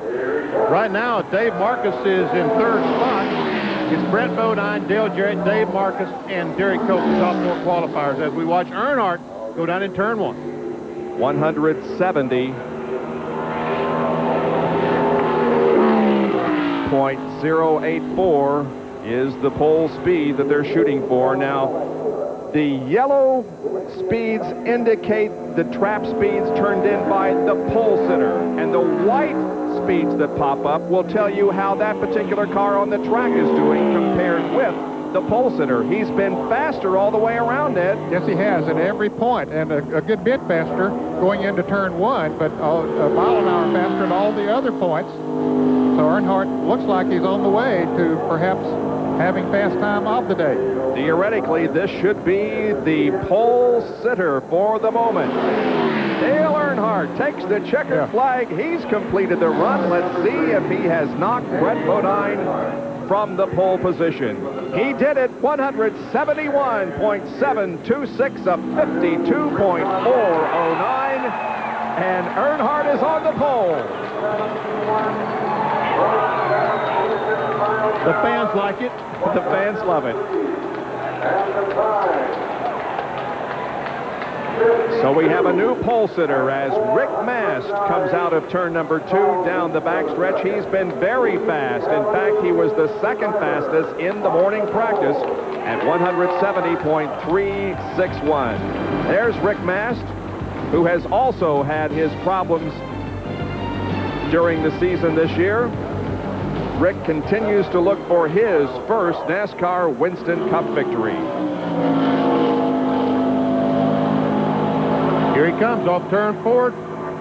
Right now, Dave Marcus is in third spot. It's Brett Bodine, Dale Jarrett, Dave Marcus, and Derek Cope, the top 4 qualifiers, as we watch Earnhardt go down in turn 1. 170.084 is the pole speed that they're shooting for. Now, the yellow speeds indicate the trap speeds turned in by the pole sitter, and the white speeds that pop up will tell you how that particular car on the track is doing compared with the pole sitter. He's been faster all the way around, Ed. Yes, he has at every point, and a good bit faster going into turn 1, but a mile an hour faster at all the other points. So Earnhardt looks like he's on the way to perhaps having fast time of the day. Theoretically, this should be the pole sitter for the moment. Dale Earnhardt takes the checkered flag. He's completed the run. Let's see if he has knocked Brett Bodine from the pole position. He did it, 171.726, a 52.409, and Earnhardt is on the pole. The fans like it. The fans love it. So we have a new pole sitter as Rick Mast comes out of turn number 2 down the backstretch. He's been very fast. In fact, he was the second fastest in the morning practice at 170.361. There's Rick Mast, who has also had his problems during the season this year. Rick continues to look for his first NASCAR Winston Cup victory. Here he comes off turn 4,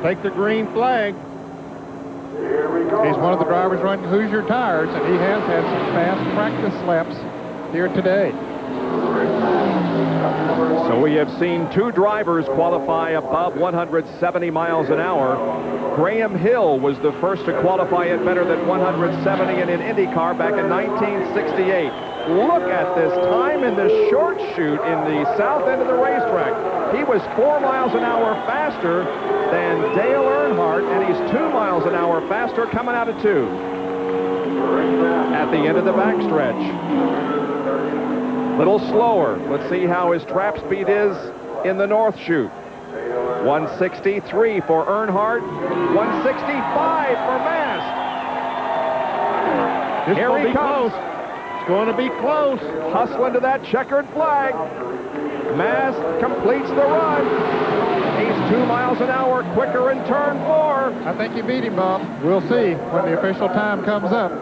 take the green flag. He's one of the drivers running Hoosier tires, and he has had some fast practice laps here today. So we have seen 2 drivers qualify above 170 miles an hour. Graham Hill was the first to qualify at better than 170 in an IndyCar back in 1968. Look at this time in the short chute in the south end of the racetrack. He was 4 miles an hour faster than Dale Earnhardt, and he's 2 miles an hour faster coming out of 2 at the end of the backstretch. Little slower. Let's see how his trap speed is in the north chute. 163 for Earnhardt, 165 for Mast. Here he comes. going to be close. Hustling to that checkered flag. Mast completes the run. He's 2 miles an hour quicker in turn 4. I think he beat him, Bob. We'll see when the official time comes up.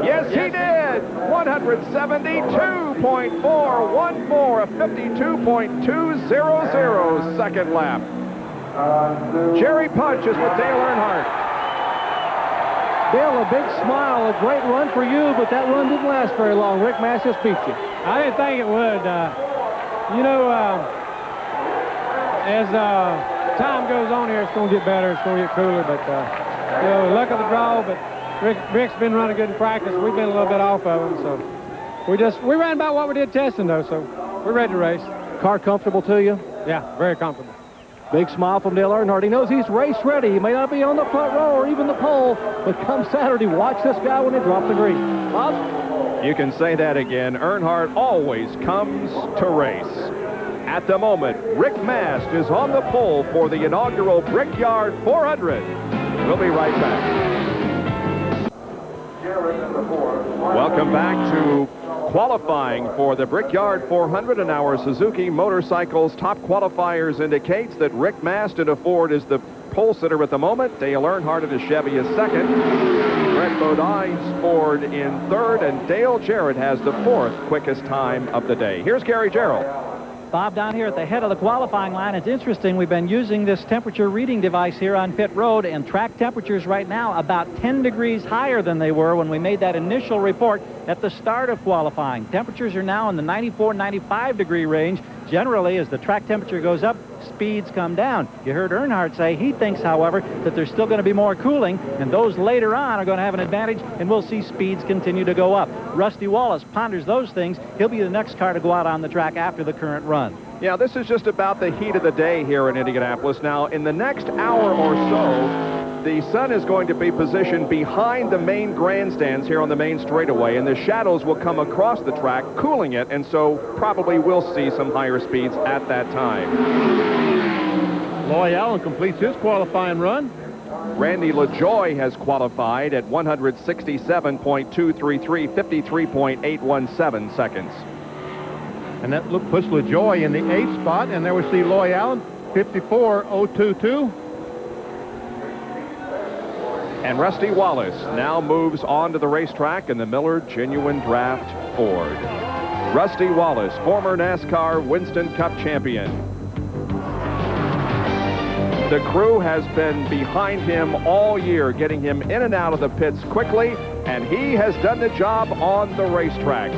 Yes, he did. 172.414, a 52.200 second lap. Jerry Punch is with Dale Earnhardt. Dale, a big smile, a great run for you, but that run didn't last very long. Rick Mast just beat you. I didn't think it would. As time goes on here, it's going to get better. It's going to get cooler. But, luck of the draw. But Rick's been running good in practice. We've been a little bit off of him. So we ran about what we did testing, though. So we're ready to race. Car comfortable to you? Yeah, very comfortable. Big smile from Dale Earnhardt. He knows he's race ready. He may not be on the front row or even the pole, but come Saturday, watch this guy when he drops the green. Bob? You can say that again. Earnhardt always comes to race. At the moment, Rick Mast is on the pole for the inaugural Brickyard 400. We'll be right back. Welcome back to qualifying for the Brickyard 400, and our Suzuki Motorcycles top qualifiers indicates that Rick Mast in a Ford is the pole sitter at the moment. Dale Earnhardt in a Chevy is second. Brett Bodine's Ford in third, and Dale Jarrett has the 4th quickest time of the day. Here's Gary Gerald. Bob, down here at the head of the qualifying line, it's interesting. We've been using this temperature reading device here on pit road, and track temperatures right now about 10 degrees higher than they were when we made that initial report at the start of qualifying. Temperatures are now in the 94, 95 degree range. Generally, as the track temperature goes up, speeds come down. You heard Earnhardt say he thinks, however, that there's still going to be more cooling, and those later on are going to have an advantage, and we'll see speeds continue to go up. Rusty Wallace ponders those things. He'll be the next car to go out on the track after the current run. Yeah, this is just about the heat of the day here in Indianapolis. Now, in the next hour or so, the sun is going to be positioned behind the main grandstands here on the main straightaway, and the shadows will come across the track, cooling it, and so probably we'll see some higher speeds at that time. Loy Allen completes his qualifying run. Randy LaJoie has qualified at 167.233, 53.817 seconds. And that puts LaJoie in the 8th spot, and there we see Loy Allen, 54.022. And Rusty Wallace now moves on to the racetrack in the Miller Genuine Draft Ford. Rusty Wallace, former NASCAR Winston Cup champion. The crew has been behind him all year, getting him in and out of the pits quickly, and he has done the job on the racetrack.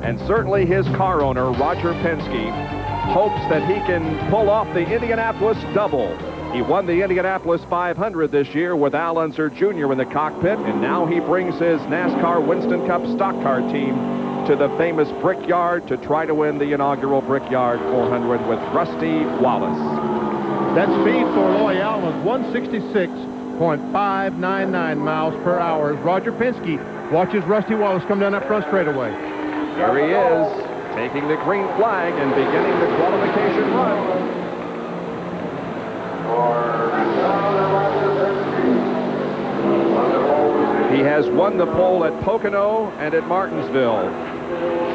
And certainly his car owner, Roger Penske, hopes that he can pull off the Indianapolis double. He won the Indianapolis 500 this year with Al Unser Jr. in the cockpit, and now he brings his NASCAR Winston Cup stock car team to the famous Brickyard to try to win the inaugural Brickyard 400 with Rusty Wallace. That speed for Loy Allen was 166.599 miles per hour as Roger Penske watches Rusty Wallace come down that front straightaway. Here he is, taking the green flag and beginning the qualification run. He has won the pole at Pocono and at Martinsville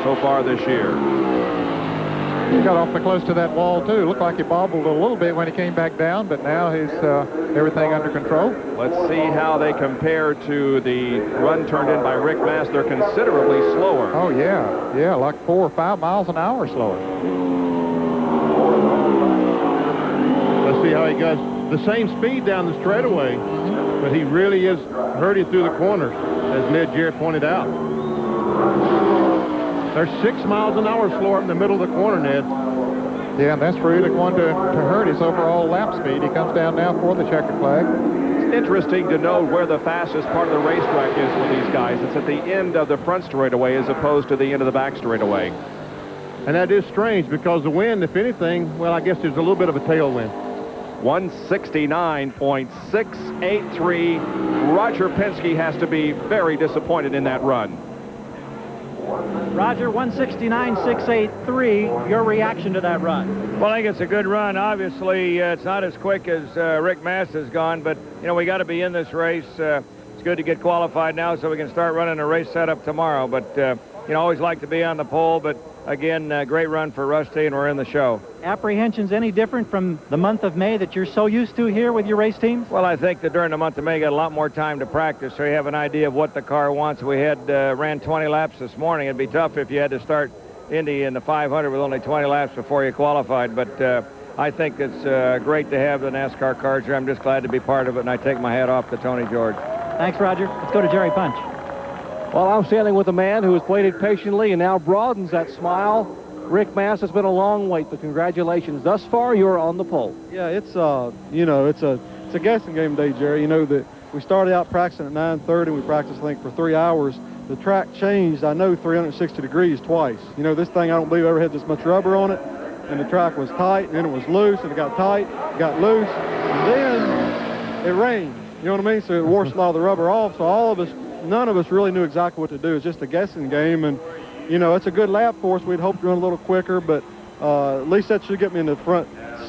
so far this year. He got awfully close to that wall, too. Looked like he bobbled a little bit when he came back down, but now he's everything under control. Let's see how they compare to the run turned in by Rick Mast. They're considerably slower. Oh, yeah. Yeah, like 4 or 5 miles an hour slower. Let's see how he goes. The same speed down the straightaway, but he really is hurting through the corners, as Ned Jarrett pointed out. They're 6 miles an hour slower in the middle of the corner, Ned. Yeah, and that's really going to hurt his overall lap speed. He comes down now for the checkered flag. It's interesting to know where the fastest part of the racetrack is for these guys. It's at the end of the front straightaway as opposed to the end of the back straightaway. And that is strange because the wind, if anything, well, I guess there's a little bit of a tailwind. 169.683. Roger Penske has to be very disappointed in that run. Roger, 169.683. Your reaction to that run? Well, I think it's a good run. Obviously, it's not as quick as Rick Mast has gone, but, you know, we got to be in this race. It's good to get qualified now so we can start running a race setup tomorrow. But you know, always like to be on the pole, but again, great run for Rusty, and we're in the show. Apprehensions any different from the month of May that you're so used to here with your race teams? Well, I think that during the month of May, you got a lot more time to practice, so you have an idea of what the car wants. We had ran 20 laps this morning. It'd be tough if you had to start Indy in the 500 with only 20 laps before you qualified, but I think it's great to have the NASCAR cars here. I'm just glad to be part of it, and I take my hat off to Tony George. Thanks, Roger. Let's go to Jerry Punch. Well, I'm standing with a man who has waited patiently and now broadens that smile. Rick Mass, has been a long wait, but congratulations. Thus far, you're on the pole. Yeah, it's you know, it's a guessing game day, Jerry. You know that we started out practicing at 9:30. We practiced, I think, for 3 hours. The track changed, I know, 360 degrees twice. You know, this thing, I don't believe ever had this much rubber on it, and the track was tight, and then it was loose, and it got tight, got loose, and then it rained. You know what I mean? So it washed a lot of the rubber off. So all of us, none of us really knew exactly what to do. It's just a guessing game, and you know, it's a good lap for us. We'd hoped to run a little quicker, but at least that should get me in the front,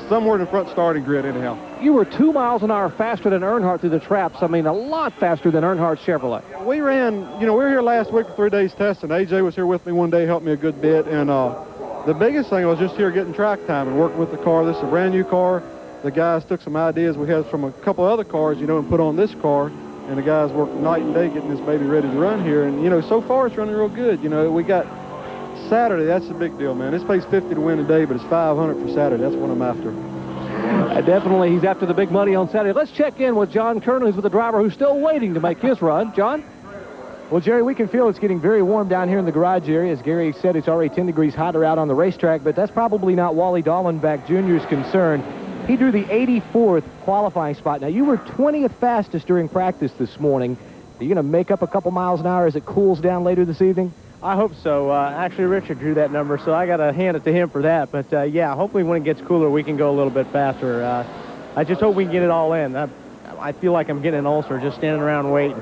somewhere in the front starting grid anyhow. You were 2 miles an hour faster than Earnhardt through the traps. I mean, a lot faster than Earnhardt's Chevrolet. We ran, you know, we were here last week for 3 days testing. AJ was here with me one day, helped me a good bit, and the biggest thing was just here getting track time and working with the car. This is a brand new car. The guys took some ideas we had from a couple other cars, you know, and put on this car. And the guys worked night and day getting this baby ready to run here. And, you know, so far it's running real good. You know, we got Saturday. That's the big deal, man. This pays 50 to win today, but it's 500 for Saturday. That's what I'm after. Definitely, he's after the big money on Saturday. Let's check in with John Kernan, who's with the driver who's still waiting to make his run. John? Well, Jerry, we can feel it's getting very warm down here in the garage area. As Gary said, it's already 10 degrees hotter out on the racetrack, but that's probably not Wally Dallenbach Jr.'s concern. He drew the 84th qualifying spot. Now, you were 20th fastest during practice this morning. Are you going to make up a couple miles an hour as it cools down later this evening? I hope so. Actually, Richard drew that number, so I got to hand it to him for that. But, yeah, hopefully when it gets cooler, we can go a little bit faster. I just hope we can get it all in. I feel like I'm getting an ulcer just standing around waiting.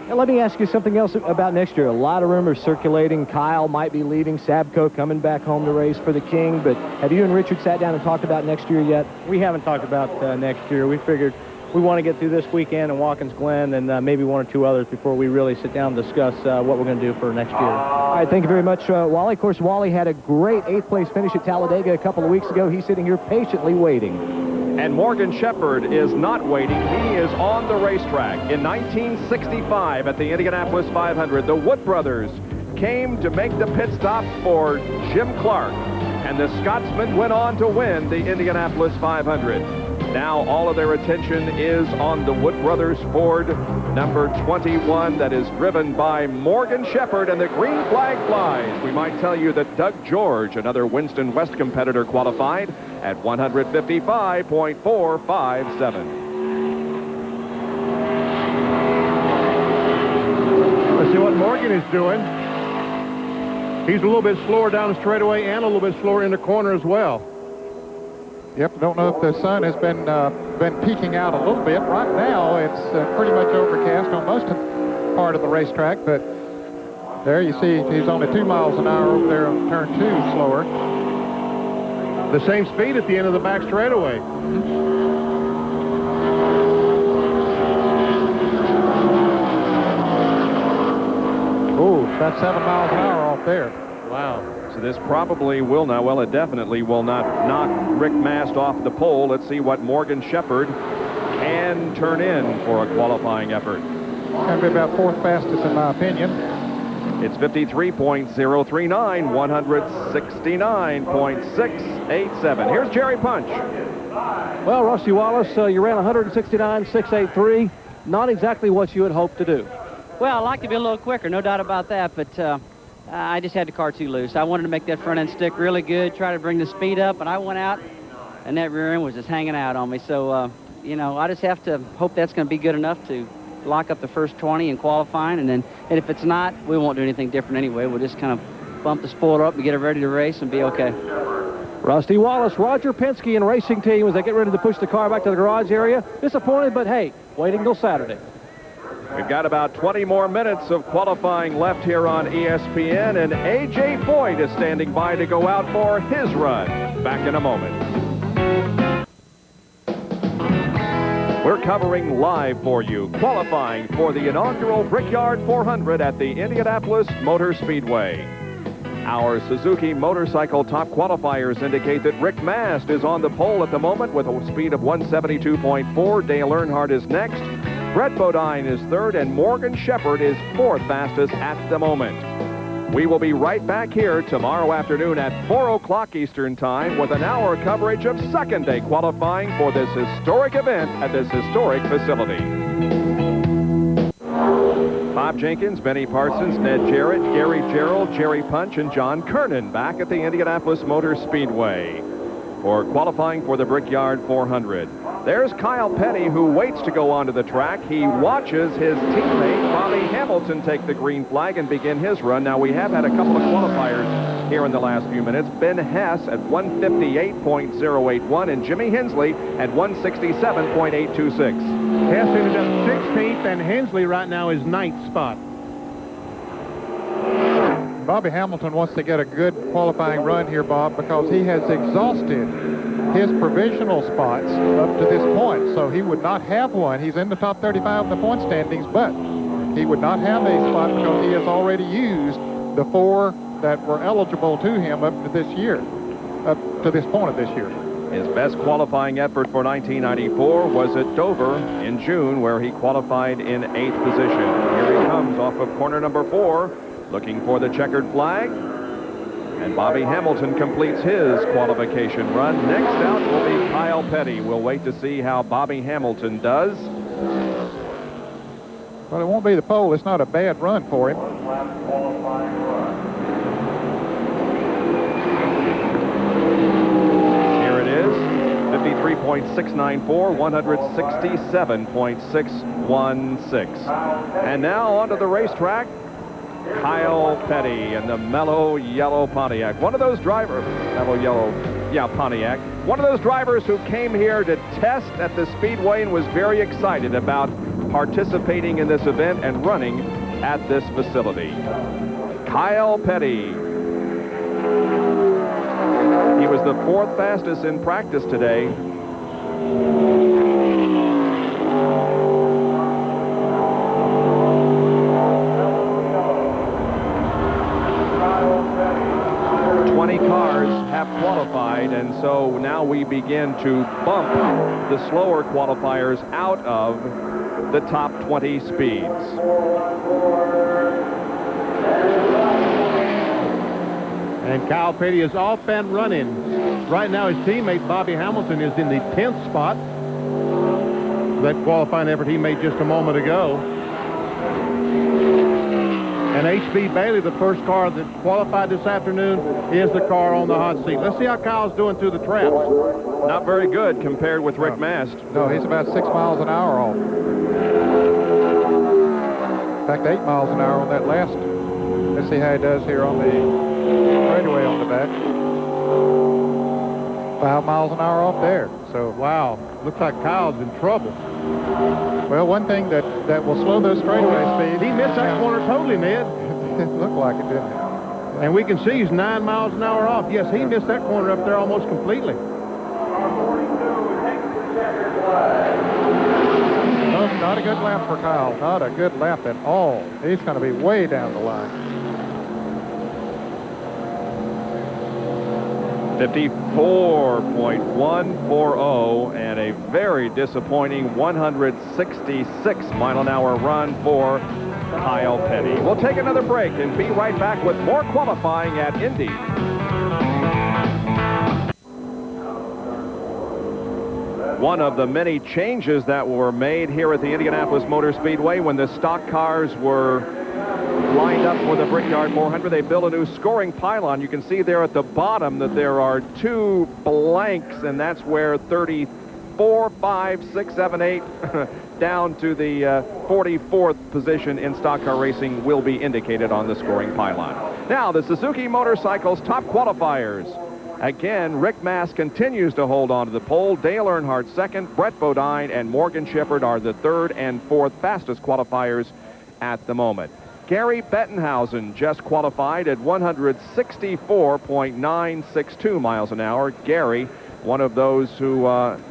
Now, let me ask you something else about next year. A lot of rumors circulating. Kyle might be leaving. Sabco coming back home to race for the King. But have you and Richard sat down and talked about next year yet? We haven't talked about next year. We figured we want to get through this weekend in Watkins Glen and maybe one or two others before we really sit down and discuss what we're going to do for next year. All right, thank you very much, Wally. Of course, Wally had a great 8th place finish at Talladega a couple of weeks ago. He's sitting here patiently waiting. And Morgan Shepherd is not waiting. He is on the racetrack. In 1965 at the Indianapolis 500, the Wood brothers came to make the pit stop for Jim Clark. And the Scotsman went on to win the Indianapolis 500. Now all of their attention is on the Wood brothers Ford number 21 that is driven by Morgan Shepherd, and the green flag flies. We might tell you that Doug George, another Winston West competitor, qualified at 155.457. Let's see what Morgan is doing. He's a little bit slower down the straightaway and a little bit slower in the corner as well. Yep, don't know if the sun has been peeking out a little bit. Right now, it's pretty much overcast on most of part of the racetrack, but there you see he's only 2 miles an hour over there on turn 2 slower. The same speed at the end of the back straightaway. Oh, that's 7 miles an hour off there. Wow. So this probably will not, well, it definitely will not knock Rick Mast off the pole. Let's see what Morgan Shepherd can turn in for a qualifying effort. Going to be about 4th fastest in my opinion. It's 53.039, 169.687. Here's Jerry Punch. Well, Rusty Wallace, you ran 169.683. Not exactly what you had hoped to do. Well, I'd like to be a little quicker, no doubt about that, but I just had the car too loose. I wanted to make that front end stick really good, try to bring the speed up, and I went out, and that rear end was just hanging out on me. So, you know, I just have to hope that's going to be good enough to lock up the first 20 in qualifying, and if it's not, we won't do anything different anyway. We'll just kind of bump the spoiler up and get it ready to race and be okay. Rusty Wallace, Roger Penske and racing team as they get ready to push the car back to the garage area. Disappointed, but hey, waiting till Saturday. We've got about 20 more minutes of qualifying left here on ESPN, and A.J. Foyt is standing by to go out for his run. Back in a moment. We're We're covering live for you, qualifying for the inaugural Brickyard 400 at the Indianapolis Motor Speedway. Our Suzuki motorcycle top qualifiers indicate that Rick Mast is on the pole at the moment with a speed of 172.4. Dale Earnhardt is next. Brett Bodine is third, and Morgan Shepherd is fourth fastest at the moment. We will be right back here tomorrow afternoon at 4 o'clock Eastern Time with an hour coverage of second day qualifying for this historic event at this historic facility. Bob Jenkins, Benny Parsons, Ned Jarrett, Gary Gerald, Jerry Punch, and John Kernan back at the Indianapolis Motor Speedway for qualifying for the Brickyard 400. There's Kyle Petty, who waits to go onto the track. He watches his teammate Bobby Hamilton take the green flag and begin his run. Now, we have had a couple of qualifiers here in the last few minutes. Ben Hess at 158.081 and Jimmy Hensley at 167.826. Hess ended up 16th, and Hensley right now is 9th spot. Bobby Hamilton wants to get a good qualifying run here, Bob, because he has exhausted his provisional spots up to this point. So he would not have one. He's in the top 35 in the point standings, but he would not have a spot because he has already used the 4 that were eligible to him up to this year, up to this point of this year. His best qualifying effort for 1994 was at Dover in June, where he qualified in 8th position. Here he comes off of corner number 4, looking for the checkered flag. And Bobby Hamilton completes his qualification run. Next out will be Kyle Petty. We'll wait to see how Bobby Hamilton does. Well, it won't be the pole. It's not a bad run for him. Here it is, 53.694, 167.616. And now onto the racetrack. Kyle Petty in the mellow yellow Pontiac. One of those drivers, Pontiac. One of those drivers who came here to test at the Speedway and was very excited about participating in this event and running at this facility. Kyle Petty. He was the 4th fastest in practice today. Cars have qualified, and so now we begin to bump the slower qualifiers out of the top 20 speeds. And Kyle Petty is off and running. Right now his teammate Bobby Hamilton is in the 10th spot. That qualifying effort he made just a moment ago. And H.B. Bailey, the first car that qualified this afternoon, is the car on the hot seat. Let's see how Kyle's doing through the traps. Not very good compared with Rick Mast. No, he's about 6 miles an hour off. In fact, 8 miles an hour on that last. Let's see how he does here on the straightaway on the back. 5 miles an hour off there. So, wow, looks like Kyle's in trouble. Well, one thing that will slow those straightaway speeds. He missed that corner totally, Ned. It looked like it, didn't it? And we can see he's 9 miles an hour off. Yes, he missed that corner up there almost completely. No, not a good lap for Kyle. Not a good lap at all. He's going to be way down the line. 54.140 and a very disappointing 166 mile an hour run for Kyle Petty. We'll take another break and be right back with more qualifying at Indy. One of the many changes that were made here at the Indianapolis Motor Speedway when the stock cars were lined up for the Brickyard 400, they built a new scoring pylon. You can see there at the bottom that there are 2 blanks, and that's where 34, 5, 6, 7, 8 down to the 44th position in stock car racing will be indicated on the scoring pylon. Now, the Suzuki Motorcycles top qualifiers. Again, Rick Mast continues to hold on to the pole. Dale Earnhardt second, Brett Bodine and Morgan Shepherd are the 3rd and 4th fastest qualifiers at the moment. Gary Bettenhausen just qualified at 164.962 miles an hour. Gary one of those who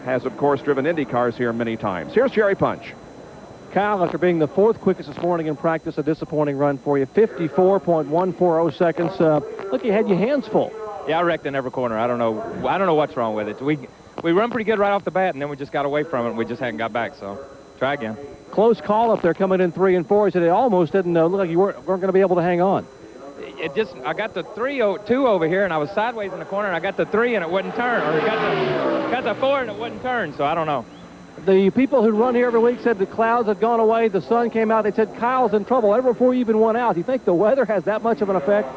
has, of course, driven Indy cars here many times. Here's Jerry Punch. Kyle, after being the 4th quickest this morning in practice, a disappointing run for you. 54.140 seconds. Look, you had your hands full. Yeah, I wrecked in every corner. I don't know what's wrong with it. We run pretty good right off the bat, and then we just got away from it, and we just hadn't got back, so try again. Close call up there coming in 3 and 4. He said it almost didn't look like you weren't going to be able to hang on. I got the 2 over here, and I was sideways in the corner, and I got the 3, and it wouldn't turn, or got the 4, and it wouldn't turn, so I don't know. The people who run here every week said the clouds had gone away, the sun came out. They said Kyle's in trouble ever before you even went out. Do you think the weather has that much of an effect?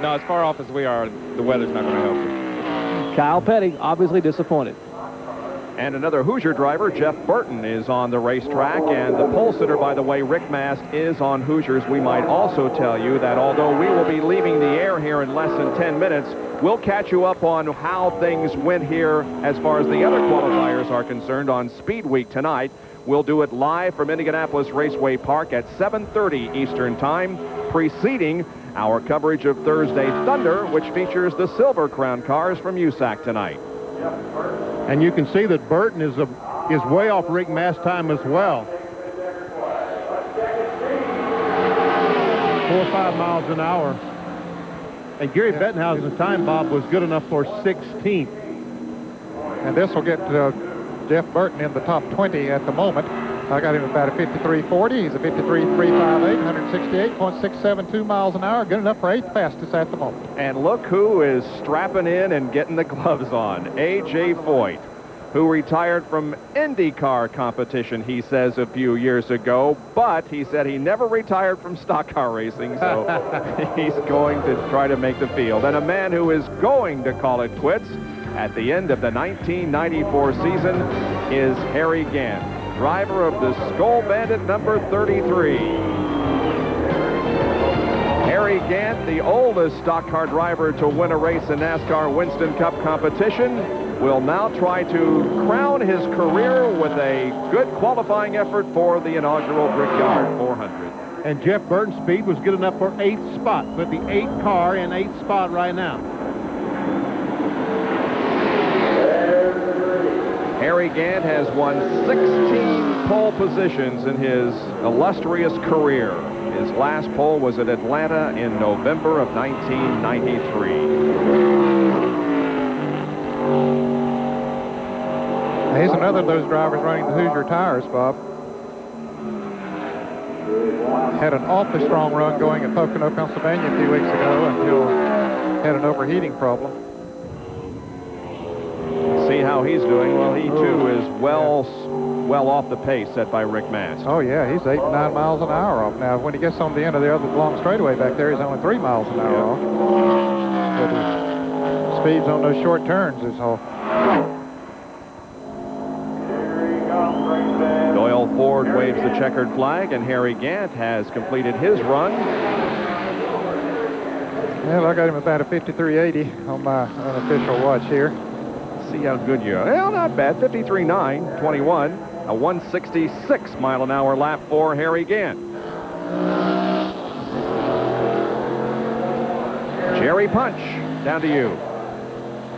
No, as far off as we are, the weather's not going to help you. Kyle Petty, obviously disappointed. And another Hoosier driver, Jeff Burton, is on the racetrack. And the pole sitter, by the way, Rick Mast, is on Hoosiers. We might also tell you that although we will be leaving the air here in less than 10 minutes, we'll catch you up on how things went here as far as the other qualifiers are concerned on Speed Week tonight. We'll do it live from Indianapolis Raceway Park at 7:30 Eastern Time, preceding our coverage of Thursday Thunder, which features the Silver Crown cars from USAC tonight. And you can see that Burton is way off Rick Mast's time as well. 4 or 5 miles an hour. And Gary Bettenhausen's time, Bob, was good enough for 16th. And this will get Jeff Burton in the top 20 at the moment. I got him about a 53.40. He's a 53.358, 168.672 miles an hour. Good enough for 8th fastest at the moment. And look who is strapping in and getting the gloves on. A.J. Foyt, who retired from IndyCar competition, he says, a few years ago. But he said he never retired from stock car racing, so he's going to try to make the field. And a man who is going to call it quits at the end of the 1994 season is Harry Gant, driver of the Skull Bandit number 33. Harry Gant, the oldest stock car driver to win a race in NASCAR Winston Cup competition, will now try to crown his career with a good qualifying effort for the inaugural Brickyard 400. And Jeff Burton's speed was good enough for 8th spot. Put the 8th car in 8th spot right now. Harry Gant has won 16 pole positions in his illustrious career. His last pole was at Atlanta in November of 1993. He's another of those drivers running the Hoosier tires, Bob. Had an awfully strong run going at Pocono, Pennsylvania a few weeks ago until had an overheating problem. See how he's doing. Well, he too is well off the pace set by Rick Mast. Oh yeah, he's 8 to 9 miles an hour off. Now when he gets on the end of the other long straightaway back there, he's only 3 miles an hour off. But his speeds on those short turns is all. Doyle Ford waves the checkered flag, and Harry Gant has completed his run. Well, I got him about a 53.80 on my unofficial watch here. See how good you are. Well, not bad. 53.921. A 166 mile an hour lap for Harry Gant. Jerry Punch, down to you.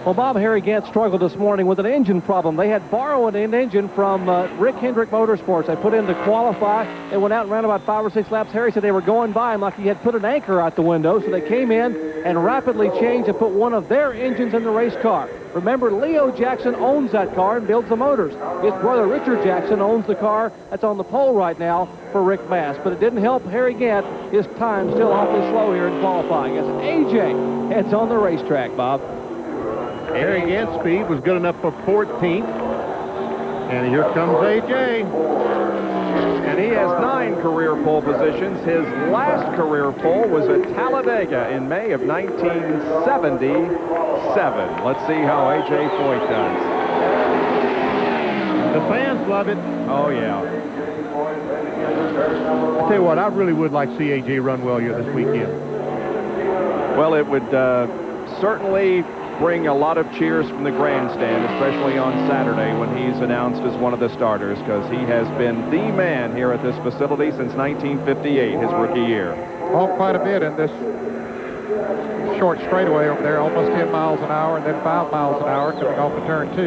Well, Bob, Harry Gant struggled this morning with an engine problem. They had borrowed an engine from Rick Hendrick Motorsports. They put in to qualify. They went out and ran about 5 or 6 laps. Harry said they were going by him like he had put an anchor out the window. So they came in and rapidly changed and put one of their engines in the race car. Remember, Leo Jackson owns that car and builds the motors. His brother Richard Jackson owns the car that's on the pole right now for Rick Mast. But it didn't help Harry Gant. His time still awfully slow here in qualifying as AJ heads on the racetrack, Bob. Harry Gant's speed was good enough for 14th. And here comes AJ. And he has 9 career pole positions. His last career pole was at Talladega in May of 1977. Let's see how A.J. Foyt does. The fans love it. Oh, yeah. I tell you what, I really would like to see A.J. run well here this weekend. Well, it would certainly bring a lot of cheers from the grandstand, especially on Saturday when he's announced as one of the starters, because he has been the man here at this facility since 1958, his rookie year. Oh, quite a bit in this short straightaway over there, almost 10 miles an hour, and then 5 miles an hour coming off of turn 2.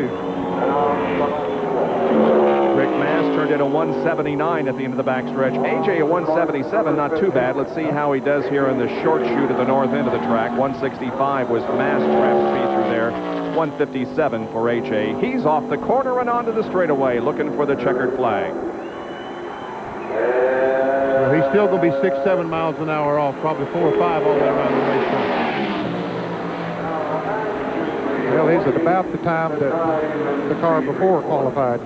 Rick Mass turned in a 179 at the end of the backstretch. AJ a 177, not too bad. Let's see how he does here in the short chute at the north end of the track. 165 was Mass trap speed through there. 157 for AJ. He's off the corner and onto the straightaway, looking for the checkered flag. Well, he's still going to be 6-7 miles an hour off, probably 4 or 5 all the way around the racetrack. Well, he's at about the time that the car before qualified.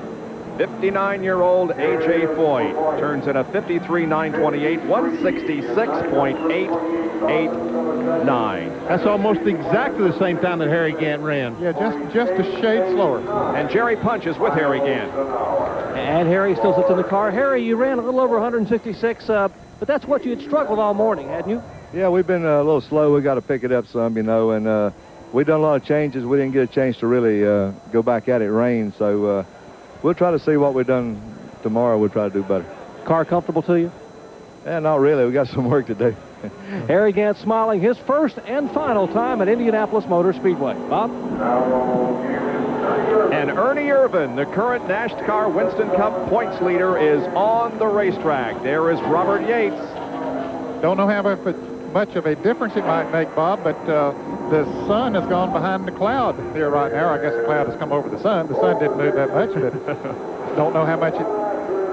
59-year-old A.J. Foyt turns in a 53.928, 166.889. That's almost exactly the same time that Harry Gant ran. Yeah, just a shade slower. And Jerry Punch is with Harry Gant. And Harry still sits in the car. Harry, you ran a little over 166, but that's what you had struggled all morning, hadn't you? Yeah, we've been a little slow. We got to pick it up some, you know, and we've done a lot of changes. We didn't get a chance to really go back at it. Rain, so we'll try to see what we've done tomorrow. We'll try to do better. Car comfortable to you? Yeah, not really. We got some work to do. Harry Gant smiling, his first and final time at Indianapolis Motor Speedway. Bob? And Ernie Irvin, the current NASCAR Winston Cup points leader, is on the racetrack. There is Robert Yates. Don't know how much of a difference it might make, Bob, but the sun has gone behind the cloud here right now. I guess the cloud has come over the sun. The sun didn't move that much, but don't know how much it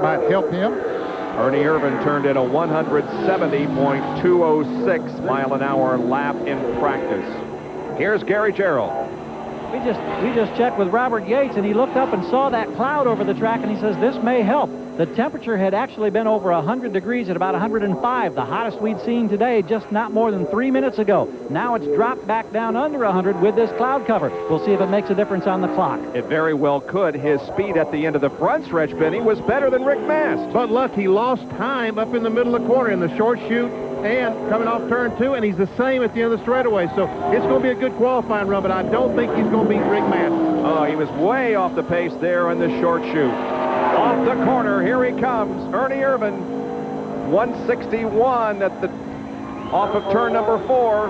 might help him. Ernie Irvin turned in a 170.206 mile an hour lap in practice. Here's Gary Gerald. We just checked with Robert Yates, and he looked up and saw that cloud over the track, and he says this may help. The temperature had actually been over 100 degrees at about 105, the hottest we'd seen today just not more than 3 minutes ago. Now it's dropped back down under 100 with this cloud cover. We'll see if it makes a difference on the clock. It very well could. His speed at the end of the front stretch, Benny, was better than Rick Mast. But look, he lost time up in the middle of the corner in the short chute and coming off turn 2, and he's the same at the end of the straightaway. So it's going to be a good qualifying run, but I don't think he's going to beat Rick Mast. Oh, he was way off the pace there in the short chute. Off the corner, here he comes, Ernie Irvin, 161 off of turn number 4.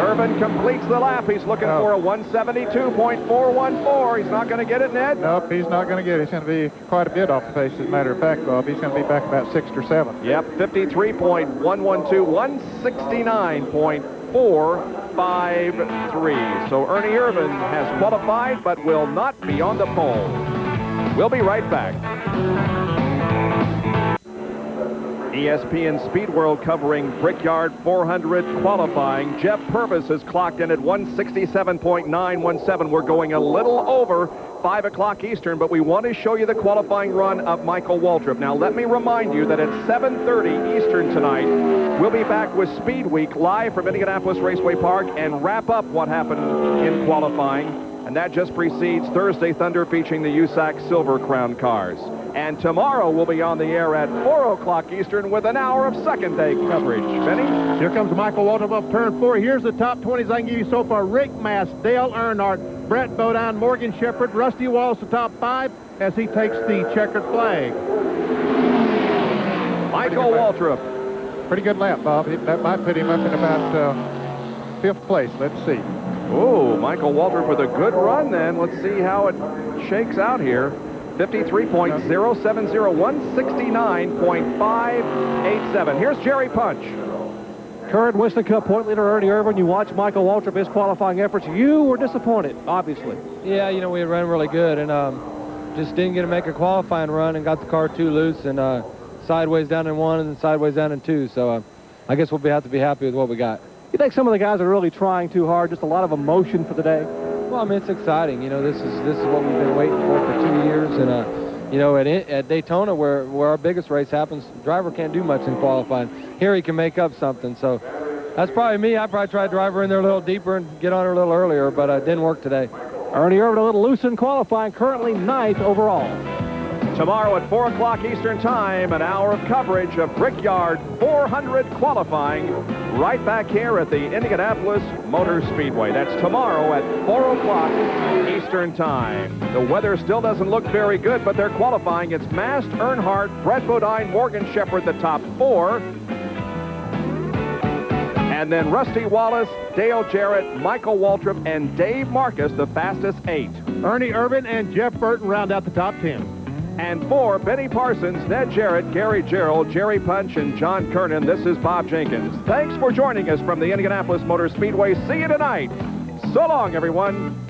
Irvin completes the lap. He's looking for a 172.414. He's not going to get it, Ned? Nope, he's not going to get it. He's going to be quite a bit off the pace, as a matter of fact, Bob. He's going to be back about 6 or 7. Yep, 53.112, 169.453. So Ernie Irvin has qualified, but will not be on the pole. We'll be right back. ESPN Speed World covering Brickyard 400 qualifying. Jeff Purvis has clocked in at 167.917. We're going a little over 5 o'clock Eastern, but we want to show you the qualifying run of Michael Waltrip. Now, let me remind you that at 7:30 Eastern tonight, we'll be back with Speed Week live from Indianapolis Raceway Park and wrap up what happened in qualifying. And that just precedes Thursday Thunder featuring the USAC Silver Crown cars. And tomorrow we'll be on the air at 4 o'clock Eastern with an hour of second day coverage. Benny? Here comes Michael Waltrip up turn 4. Here's the top 20s I can give you so far. Rick Mast, Dale Earnhardt, Brett Bodine, Morgan Shepherd, Rusty Wallace, the top 5 as he takes the checkered flag. Michael Waltrip. Pretty good lap, Bob. That might put him up in about 5th place. Let's see. Oh, Michael Waltrip with a good run then. Let's see how it shakes out here. 53.070, 169.587. Here's Jerry Punch. Current Winston Cup point leader Ernie Irvin. You watch Michael Waltrip, his qualifying efforts. You were disappointed, obviously. Yeah, you know, we had run really good and just didn't get to make a qualifying run and got the car too loose and sideways down in 1 and then sideways down in 2. So I guess we'll have to be happy with what we got. You think some of the guys are really trying too hard, just a lot of emotion for the day? Well, I mean, it's exciting. You know, this is what we've been waiting for 2 years. And, you know, at Daytona, where our biggest race happens, the driver can't do much in qualifying. Here he can make up something. So that's probably me. I probably tried to drive her in there a little deeper and get on her a little earlier, but it didn't work today. Ernie Irvin a little loose in qualifying, currently 9th overall. Tomorrow at 4 o'clock Eastern Time, an hour of coverage of Brickyard 400 qualifying right back here at the Indianapolis Motor Speedway. That's tomorrow at 4 o'clock Eastern Time. The weather still doesn't look very good, but they're qualifying. It's Mast, Earnhardt, Brett Bodine, Morgan Shepherd, the top 4. And then Rusty Wallace, Dale Jarrett, Michael Waltrip, and Dave Marcus, the fastest 8. Ernie Irvin and Jeff Burton round out the top 10. And for Benny Parsons, Ned Jarrett, Gary Gerald, Jerry Punch, and John Kernan, this is Bob Jenkins. Thanks for joining us from the Indianapolis Motor Speedway. See you tonight. So long, everyone.